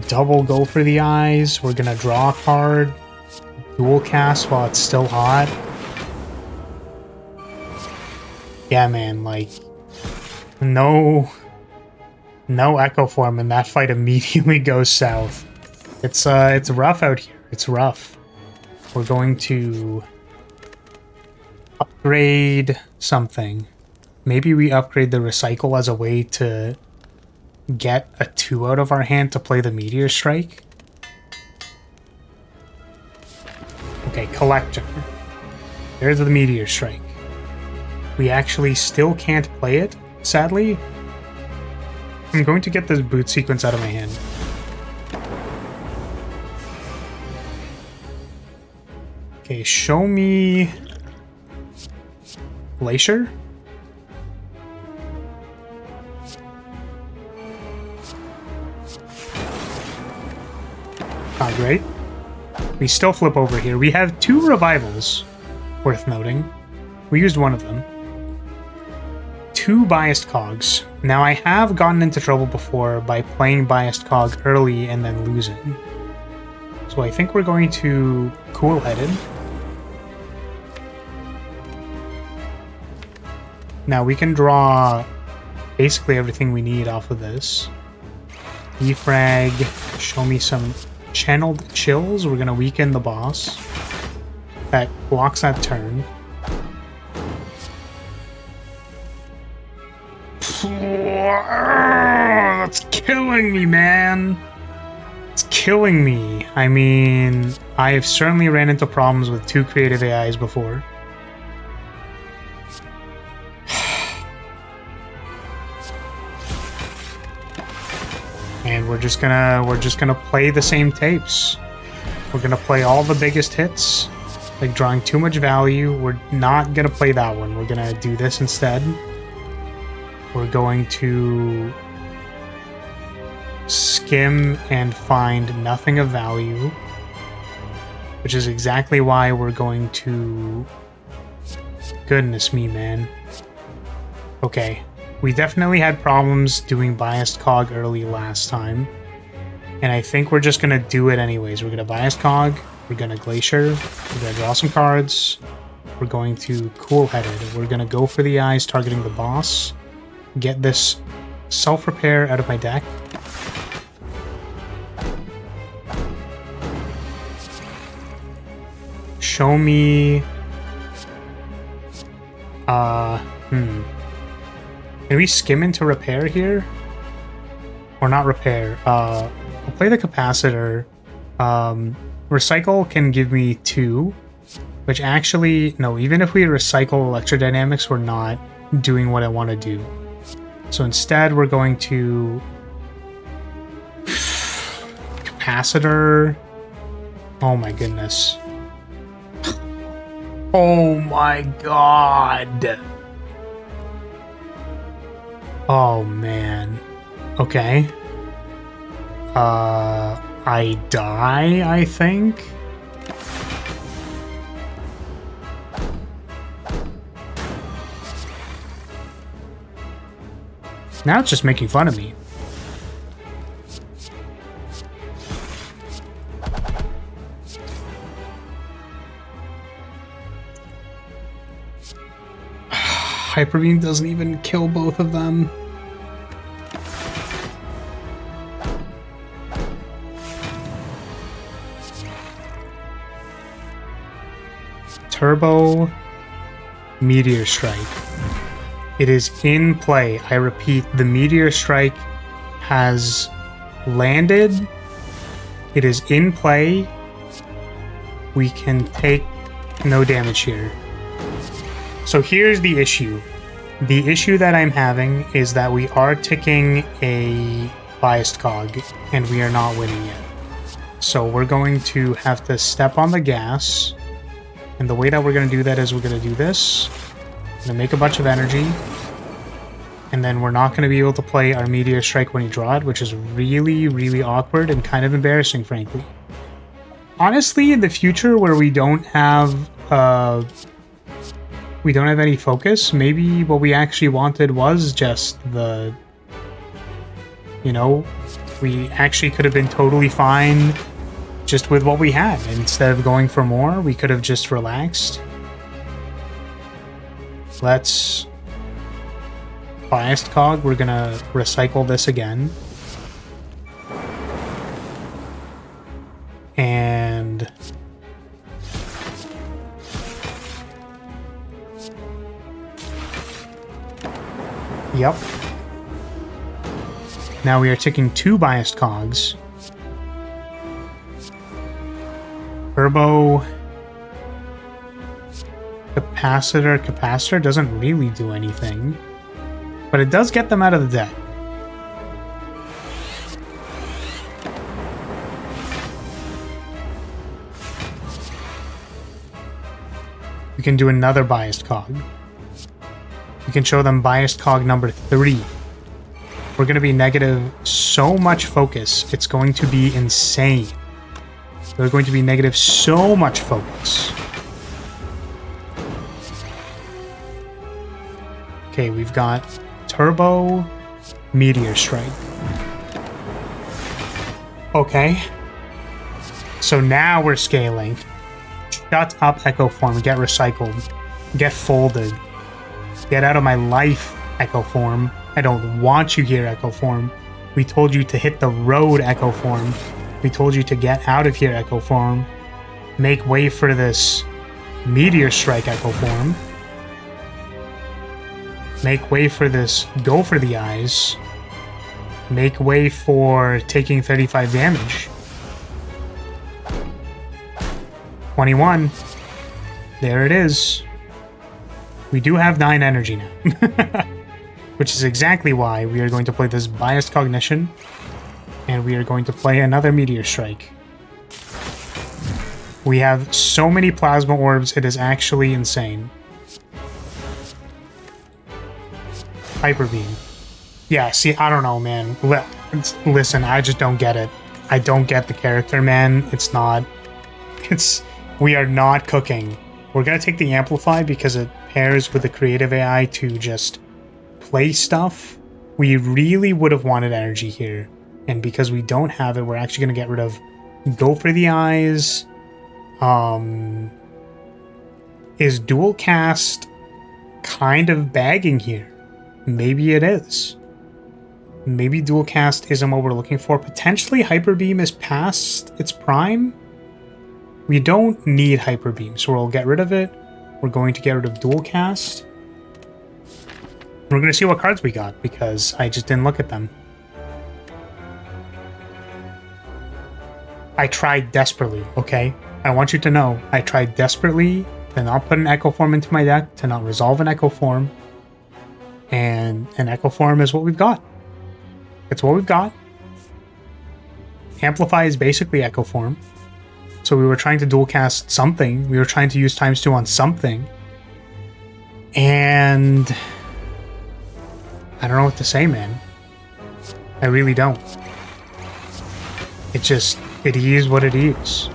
double go for the eyes. We're gonna draw a card. Dual cast while it's still hot. Yeah, man, like, no echo form, and that fight immediately goes south. It's rough out here. It's rough. We're going to upgrade something. Maybe we upgrade the recycle as a way to get a 2 out of our hand to play the meteor strike. Okay, collector. There's the meteor strike. We actually still can't play it, sadly. I'm going to get this boot sequence out of my hand. Okay, show me Glacier. Not great. We still flip over here. We have 2 revivals, worth noting. We used one of them. 2 biased cogs. Now, I have gotten into trouble before by playing biased cog early and then losing. So I think we're going to cool-headed. Now we can draw basically everything we need off of this. Defrag, show me some channeled chills. We're gonna weaken the boss. That blocks that turn. That's killing me, man. It's killing me. I mean, I've certainly ran into problems with 2 creative AIs before. And we're just gonna play the same tapes. We're gonna play all the biggest hits, like drawing too much value. We're not gonna play that one. We're gonna do this instead. We're going to skim and find nothing of value, which is exactly why we're going to... Goodness me, man. Okay. We definitely had problems doing biased cog early last time. And I think we're just going to do it anyways. We're going to biased cog. We're going to glacier. We're going to draw some cards. We're going to cool-headed. We're going to go for the eyes targeting the boss. Get this self-repair out of my deck. Show me... Can we skim into repair here? Or not repair. I'll play the capacitor. Recycle can give me 2. Which actually... No, even if we recycle electrodynamics, we're not doing what I want to do. So instead, we're going to... Capacitor... Oh my goodness. Oh my god! Oh, man. Okay. I die, I think? Now it's just making fun of me. Hyper Beam doesn't even kill both of them. Turbo Meteor Strike. It is in play. I repeat, the Meteor Strike has landed. It is in play. We can take no damage here. So here's the issue. The issue that I'm having is that we are ticking a biased cog, and we are not winning yet. So we're going to have to step on the gas. And the way that we're going to do that is we're going to do this. I'm going to make a bunch of energy. And then we're not going to be able to play our Meteor Strike when you draw it, which is really, really awkward and kind of embarrassing, frankly. Honestly, in the future where we don't have any focus, maybe what we actually wanted was just the... You know, we actually could have been totally fine just with what we had. And instead of going for more, we could have just relaxed. Let's... Biased cog, we're gonna recycle this again. And... Yep. Now we are ticking 2 biased cogs. Turbo... Capacitor doesn't really do anything. But it does get them out of the deck. We can do another biased cog. We can show them biased cog number 3. We're going to be negative so much focus, it's going to be insane. We're going to be negative so much focus. Okay, we've got Turbo Meteor Strike. Okay. So now we're scaling. Shut up, Echo Form. Get recycled. Get folded. Get out of my life, Echo Form. I don't want you here, Echo Form. We told you to hit the road, Echo Form. We told you to get out of here, Echo Form. Make way for this Meteor Strike, Echo Form. Make way for this Go for the Eyes. Make way for taking 35 damage. 21. There it is. We do have 9 energy now. Which is exactly why we are going to play this Biased Cognition. And we are going to play another Meteor Strike. We have so many Plasma Orbs, it is actually insane. Hyper Beam. Yeah, see, I don't know, man. Listen, I just don't get it. I don't get the character, man. It's not... We are not cooking. We're gonna take the Amplify because it pairs with the Creative AI to just play stuff. We really would have wanted energy here. And because we don't have it, we're actually gonna get rid of Go for the Eyes. Is Dual Cast kind of bagging here? Maybe it is. Maybe Dual Cast isn't what we're looking for. Potentially Hyper Beam is past its prime. We don't need Hyper Beam, so we'll get rid of it. We're going to get rid of Dual Cast. We're going to see what cards we got, because I just didn't look at them. I tried desperately, okay? I want you to know, I tried desperately to not put an Echo Form into my deck, to not resolve an Echo Form. And an Echo Form is what we've got. It's what we've got. Amplify is basically Echo Form. So we were trying to dual cast something. We were trying to use ×2 on something. And... I don't know what to say, man. I really don't. It is what it is.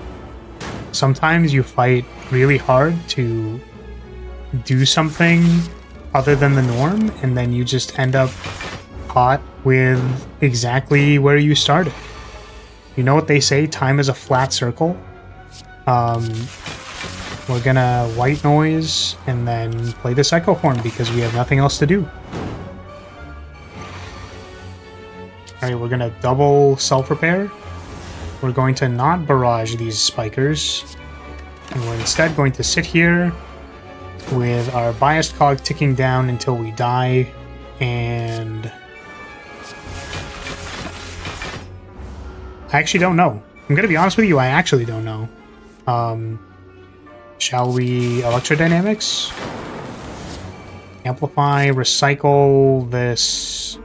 Sometimes you fight really hard to do something other than the norm, and then you just end up caught with exactly where you started. You know what they say, time is a flat circle? We're gonna white noise and then play this Echo Form because we have nothing else to do. Alright, we're gonna double self-repair. We're going to not barrage these spikers, and we're instead going to sit here with our biased cog ticking down until we die, and I actually don't know. I'm gonna be honest with you, I actually don't know. Shall we Electrodynamics? Amplify, recycle this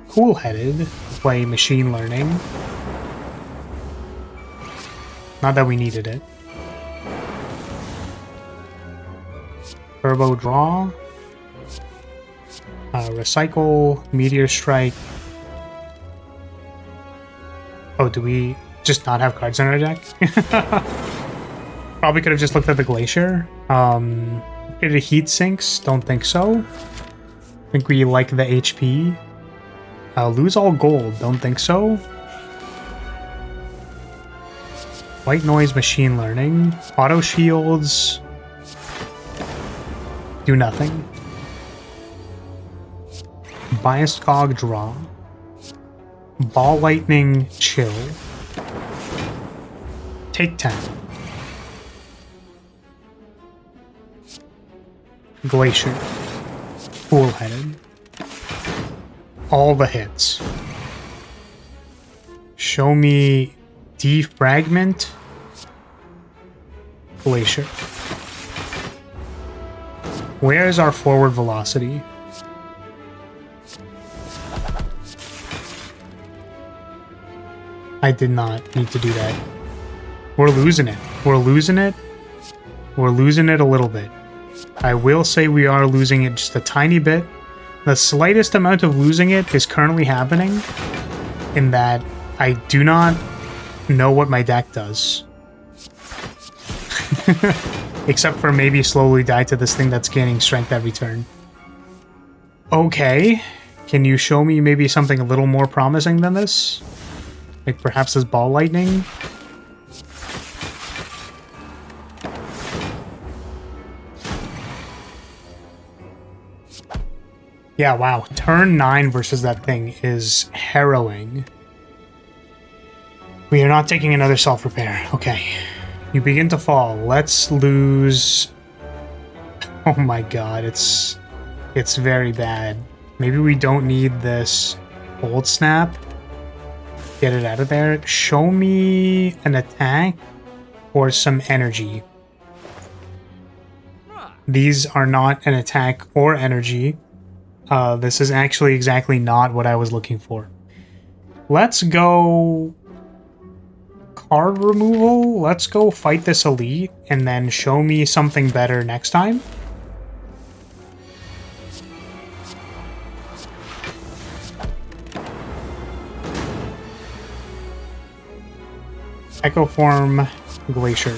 Cool-Headed, play Machine Learning. Not that we needed it. Turbo Draw. Recycle, Meteor Strike. Oh, do we just not have cards in our deck? Probably could have just looked at the Glacier. Did it heat sinks? Don't think so. Think we like the HP. Lose all gold? Don't think so. White noise, machine learning. Auto shields. Do nothing. Biased cog, draw. Ball lightning, chill. Take 10. Glacier. Cool-headed. All the hits. Show me defragment. Glacier. Where is our forward velocity? I did not need to do that. We're losing it. We're losing it. We're losing it a little bit. I will say we are losing it just a tiny bit. The slightest amount of losing it is currently happening in that I do not know what my deck does. Except for maybe slowly die to this thing that's gaining strength every turn. Okay. Can you show me maybe something a little more promising than this? Like perhaps this ball lightning? Yeah, wow. Turn 9 versus that thing is harrowing. We are not taking another self-repair. Okay. You begin to fall. Let's lose... Oh my god, it's very bad. Maybe we don't need this Old Snap. Get it out of there. Show me an attack or some energy. These are not an attack or energy. This is actually exactly not what I was looking for. Let's go... card removal? Let's go fight this elite and then show me something better next time. Echo Form, Glacier.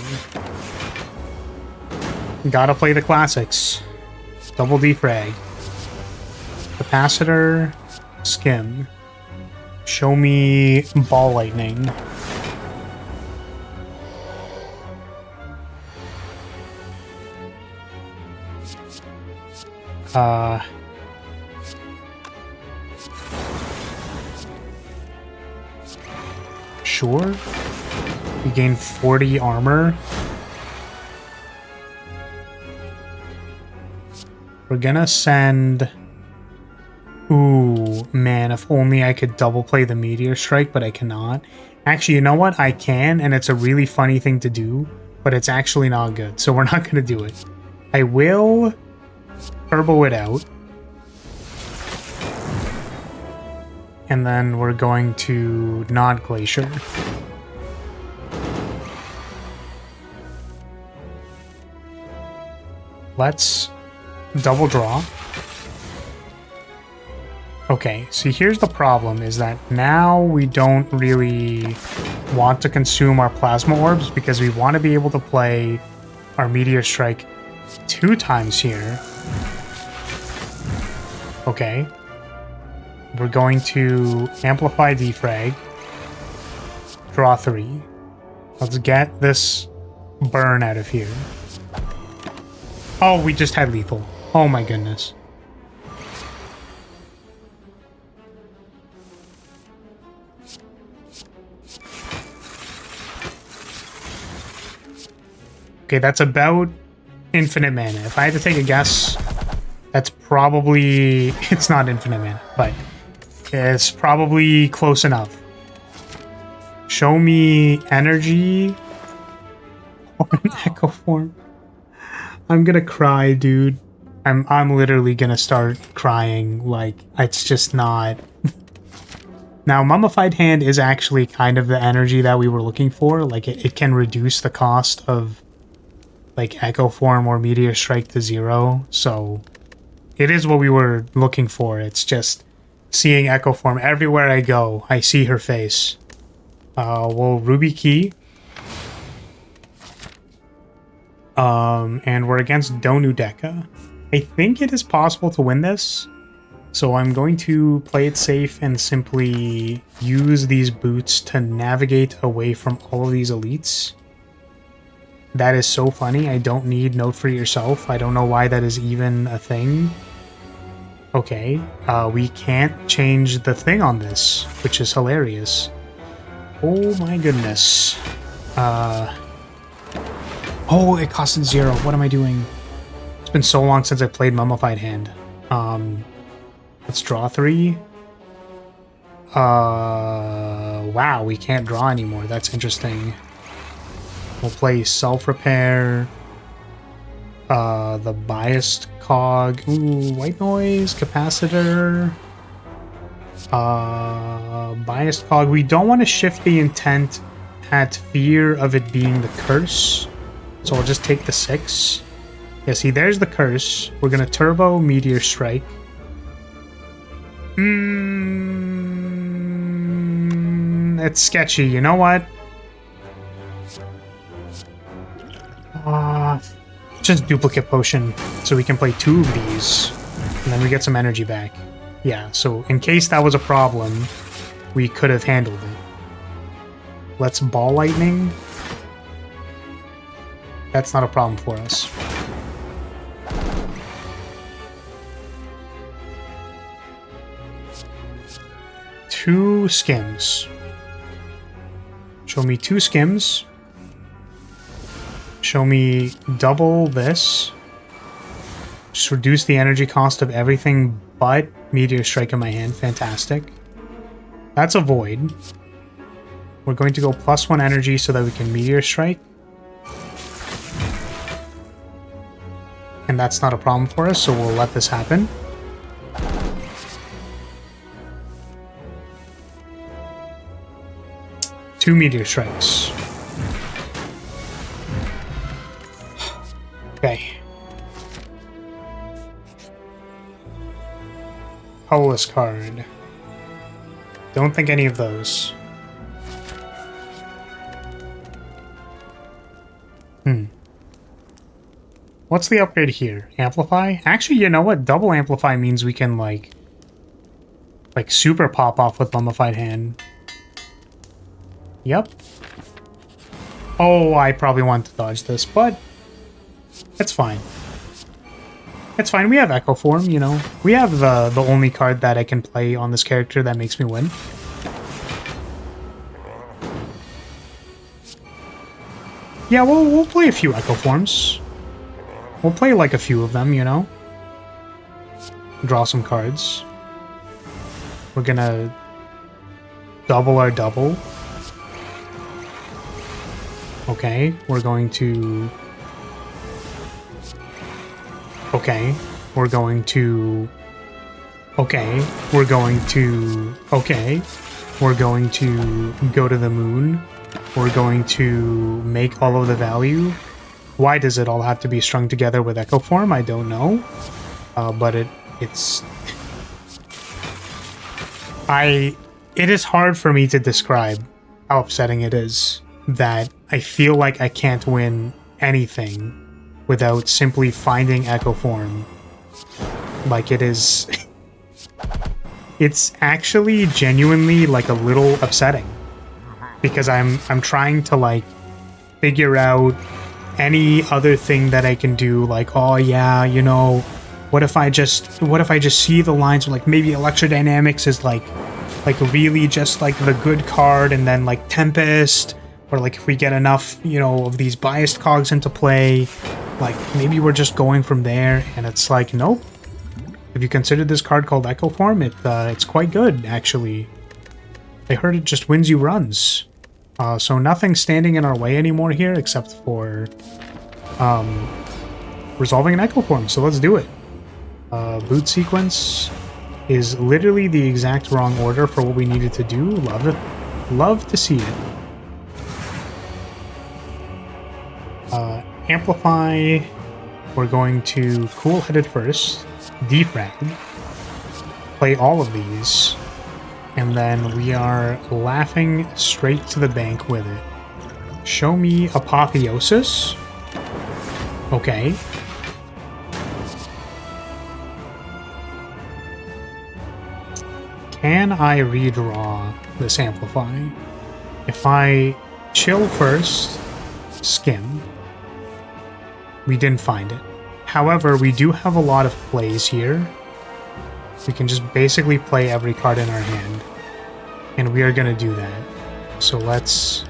Gotta play the classics. Double defrag. Capacitor, Skim. Show me Ball Lightning. Sure. We gain 40 armor. We're gonna send... Ooh, man, if only I could double play the Meteor Strike, but I cannot. Actually, you know what? I can, and it's a really funny thing to do, but it's actually not good, so we're not gonna do it. I will turbo it out. And then we're going to not Glacier. Let's double draw. Okay, see, here's the problem, is that now we don't really want to consume our plasma orbs because we want to be able to play our Meteor Strike 2 times here. Okay. We're going to amplify defrag. Draw 3. Let's get this burn out of here. Oh, we just had lethal. Oh my goodness. Okay, that's about infinite mana. If I had to take a guess, that's probably... It's not infinite mana, but it's probably close enough. Show me energy or an echo form. I'm gonna cry, dude. I'm literally gonna start crying. Like, it's just not... Now, Mummified Hand is actually kind of the energy that we were looking for. Like, it can reduce the cost of, like, Echo Form or Meteor Strike to 0. So, it is what we were looking for. It's just seeing Echo Form everywhere I go. I see her face. Well, Ruby Key. And we're against Donu Deka. I think it is possible to win this. So I'm going to play it safe and simply use these boots to navigate away from all of these elites. That is so funny. I don't need Note for Yourself. I don't know why that is even a thing. Okay, we can't change the thing on this, which is hilarious. Oh my goodness. Oh, it costed 0. What am I doing? It's been so long since I played Mummified Hand. Let's draw 3. Wow, we can't draw anymore. That's interesting. We'll play Self-Repair. The Biased Cog. Ooh, White Noise, Capacitor. Biased Cog. We don't want to shift the intent at fear of it being the curse. So I'll just take the 6. Yeah, see, there's the curse. We're going to Turbo Meteor Strike. It's sketchy. You know what? Just Duplicate Potion so we can play 2 of these. And then we get some energy back. Yeah, so in case that was a problem, we could have handled it. Let's Ball Lightning. That's not a problem for us. Two skims. Show me 2 skims. Show me double this. Just reduce the energy cost of everything but Meteor Strike in my hand. Fantastic. That's a void. We're going to go +1 energy so that we can Meteor Strike. And that's not a problem for us, so we'll let this happen. Two Meteor Strikes. Okay. Colorless card. Don't think any of those. What's the upgrade here? Amplify? Actually, you know what? Double Amplify means we can, like super pop off with Mummified Hand. Yep. Oh, I probably want to dodge this, but it's fine. It's fine. We have Echo Form, you know. We have the only card that I can play on this character that makes me win. Yeah, we'll play a few Echo Forms. We'll play like a few of them, you know. Draw some cards. We're gonna double our double. Okay, we're going to... Okay, we're going to... Okay, we're going to... Okay, we're going to go to the moon. We're going to make all of the value. Why does it all have to be strung together with Echo Form? I don't know. But it's... It is hard for me to describe how upsetting it is that I feel like I can't win anything without simply finding Echo Form. Like, it is... It's actually genuinely, like, a little upsetting. Because I'm trying to, like, figure out any other thing that I can do, like, oh yeah, you know, what if I just see the lines, like maybe Electrodynamics is like really just like the good card, and then like Tempest, or like if we get enough, you know, of these biased cogs into play, like maybe we're just going from there. And it's like, nope. If you consider this card called Echo Form, it's quite good actually. I heard it just wins you runs. So nothing's standing in our way anymore here except for resolving an Echo Form. So let's do it. Boot sequence is literally the exact wrong order for what we needed to do. Love it. Love to see it. Amplify. We're going to cool-headed first, defrag, play all of these, and then we are laughing straight to the bank with it. Show me Apotheosis. Okay. Can I redraw this Amplify? If I chill first, skim. We didn't find it. However, we do have a lot of plays here. We can just basically play every card in our hand. And we are going to do that. So let's...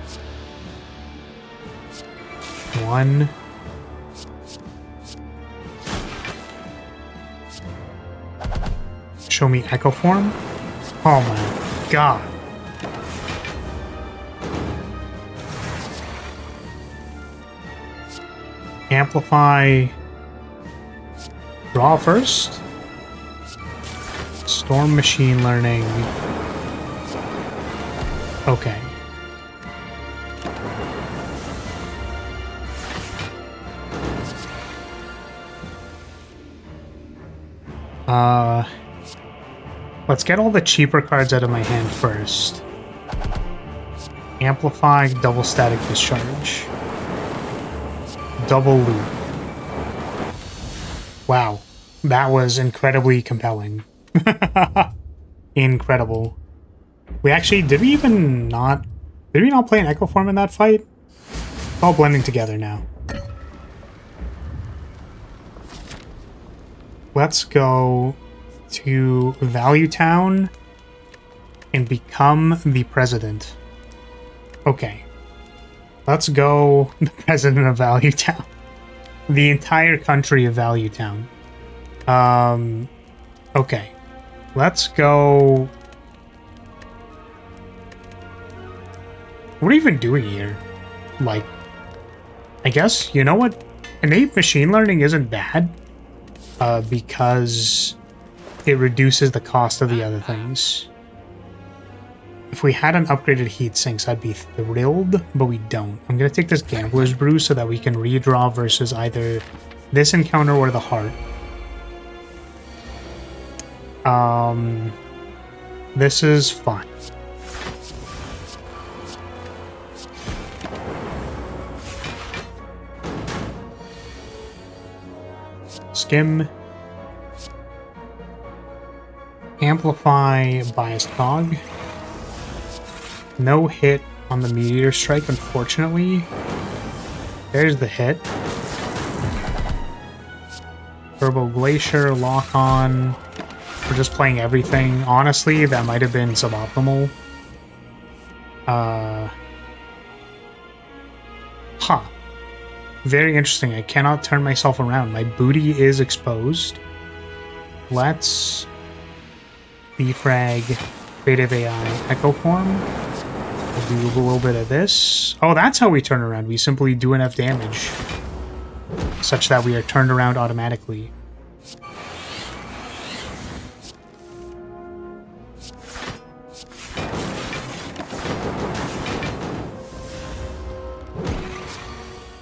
1... Show me Echo Form? Oh my god. Amplify. Draw first. Storm Machine Learning. Okay. Let's get all the cheaper cards out of my hand first. Amplify, double static discharge. Double loop. Wow. That was incredibly compelling. Incredible. We actually, did we not play an Echo Form in that fight? It's all blending together now. Let's go to Value Town and become the president. Okay. Let's go the president of Value Town. The entire country of Value Town. Okay. Let's go... What are we even doing here? Like, I guess, you know what? Innate machine learning isn't bad. Because it reduces the cost of the other things. If we had an upgraded heat sinks, I'd be thrilled, but we don't. I'm going to take this Gambler's Brew so that we can redraw versus either this encounter or the heart. This is fine. Skim. Amplify Biased Cog. No hit on the Meteor Strike, unfortunately. There's the hit. Turbo Glacier, Lock On. We're just playing everything. Honestly, that might have been suboptimal. Very interesting. I cannot turn myself around. My booty is exposed. Let's defrag Creative AI Echo Form. We'll do a little bit of this. Oh, that's how we turn around. We simply do enough damage such that we are turned around automatically.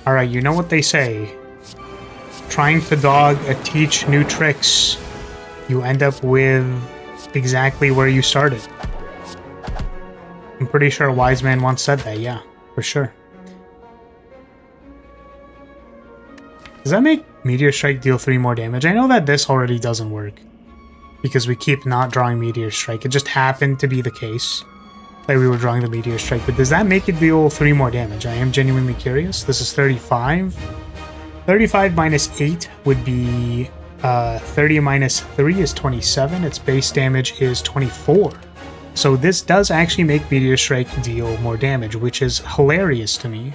Alright, you know what they say. Trying to dog teach new tricks. You end up with exactly where you started. I'm pretty sure a wise man once said that, yeah, for sure. Does that make Meteor Strike deal 3 more damage? I know that this already doesn't work, because we keep not drawing Meteor Strike. It just happened to be the case that we were drawing the Meteor Strike, but does that make it deal 3 more damage? I am genuinely curious. This is 35. 35 minus 8 would be 30 minus 3 is 27. Its base damage is 24. So this does actually make Meteor Strike deal more damage, which is hilarious to me.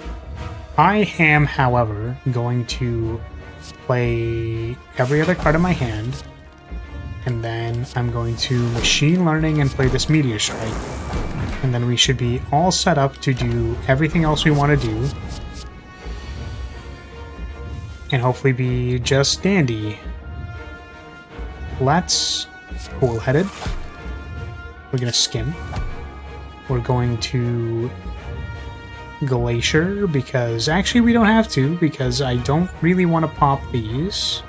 I am, however, going to play every other card in my hand, and then I'm going to Machine Learning and play this Meteor Strike. And then we should be all set up to do everything else we want to do. And hopefully be just dandy. Let's cool-headed. We're going to skim. We're going to Glacier, because actually we don't have to, because I don't really want to pop these.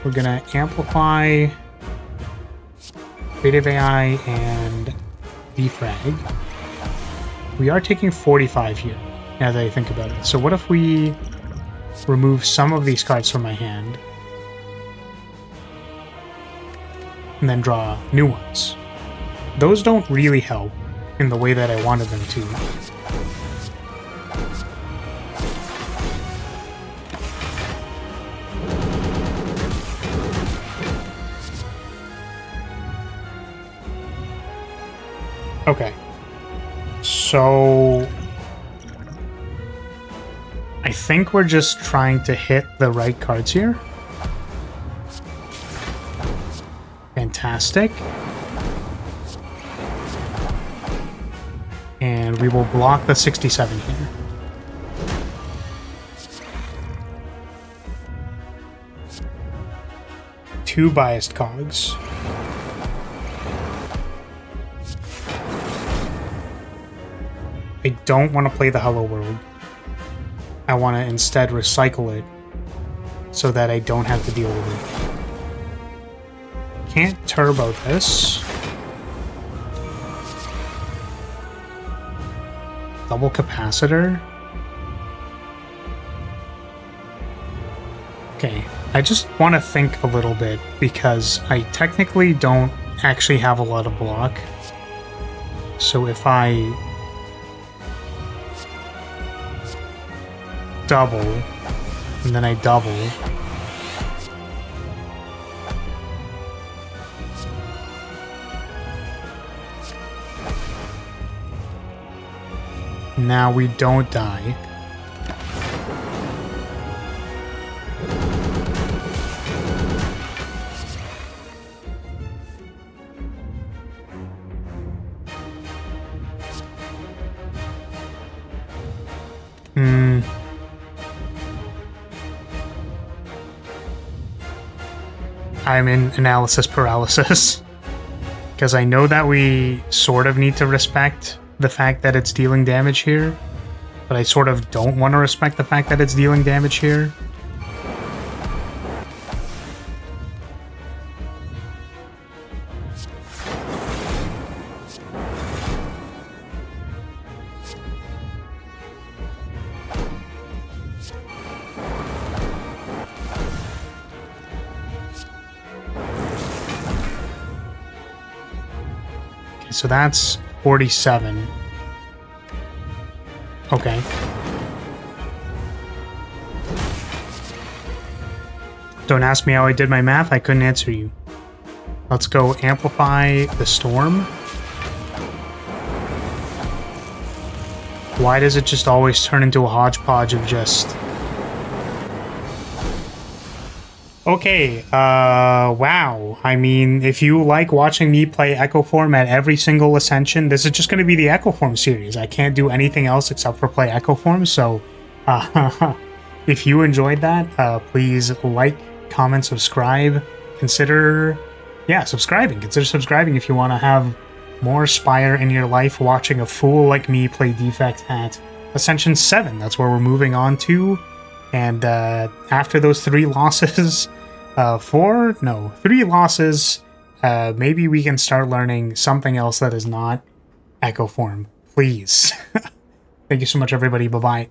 We're gonna amplify Creative AI and defrag. We are taking 45 here, now that I think about it. So what if we remove some of these cards from my hand and then draw new ones? Those don't really help in the way that I wanted them to. Okay. So I think we're just trying to hit the right cards here. Fantastic. And we will block the 67 here. Two biased cogs. I don't want to play the Hello World. I want to instead recycle it so that I don't have to deal with it. Can't turbo this. Double capacitor. Okay, I just want to think a little bit because I technically don't actually have a lot of block. So if I double, and then I double. Now we don't die. I'm in analysis paralysis. Because I know that we sort of need to respect the fact that it's dealing damage here, but I sort of don't want to respect the fact that it's dealing damage here. So that's 47. Okay. Don't ask me how I did my math, I couldn't answer you. Let's go amplify the storm. Why does it just always turn into a hodgepodge of just... Okay, wow. I mean, if you like watching me play Echo Form at every single Ascension, this is just going to be the Echo Form series. I can't do anything else except for play Echo Form, so if you enjoyed that, please like, comment, subscribe. Consider, subscribing. Consider subscribing if you want to have more Spire in your life, watching a fool like me play Defect at Ascension 7. That's where we're moving on to. And after those 3 losses, 3 losses, maybe we can start learning something else that is not Echo Form. Please. Thank you so much, everybody. Bye-bye.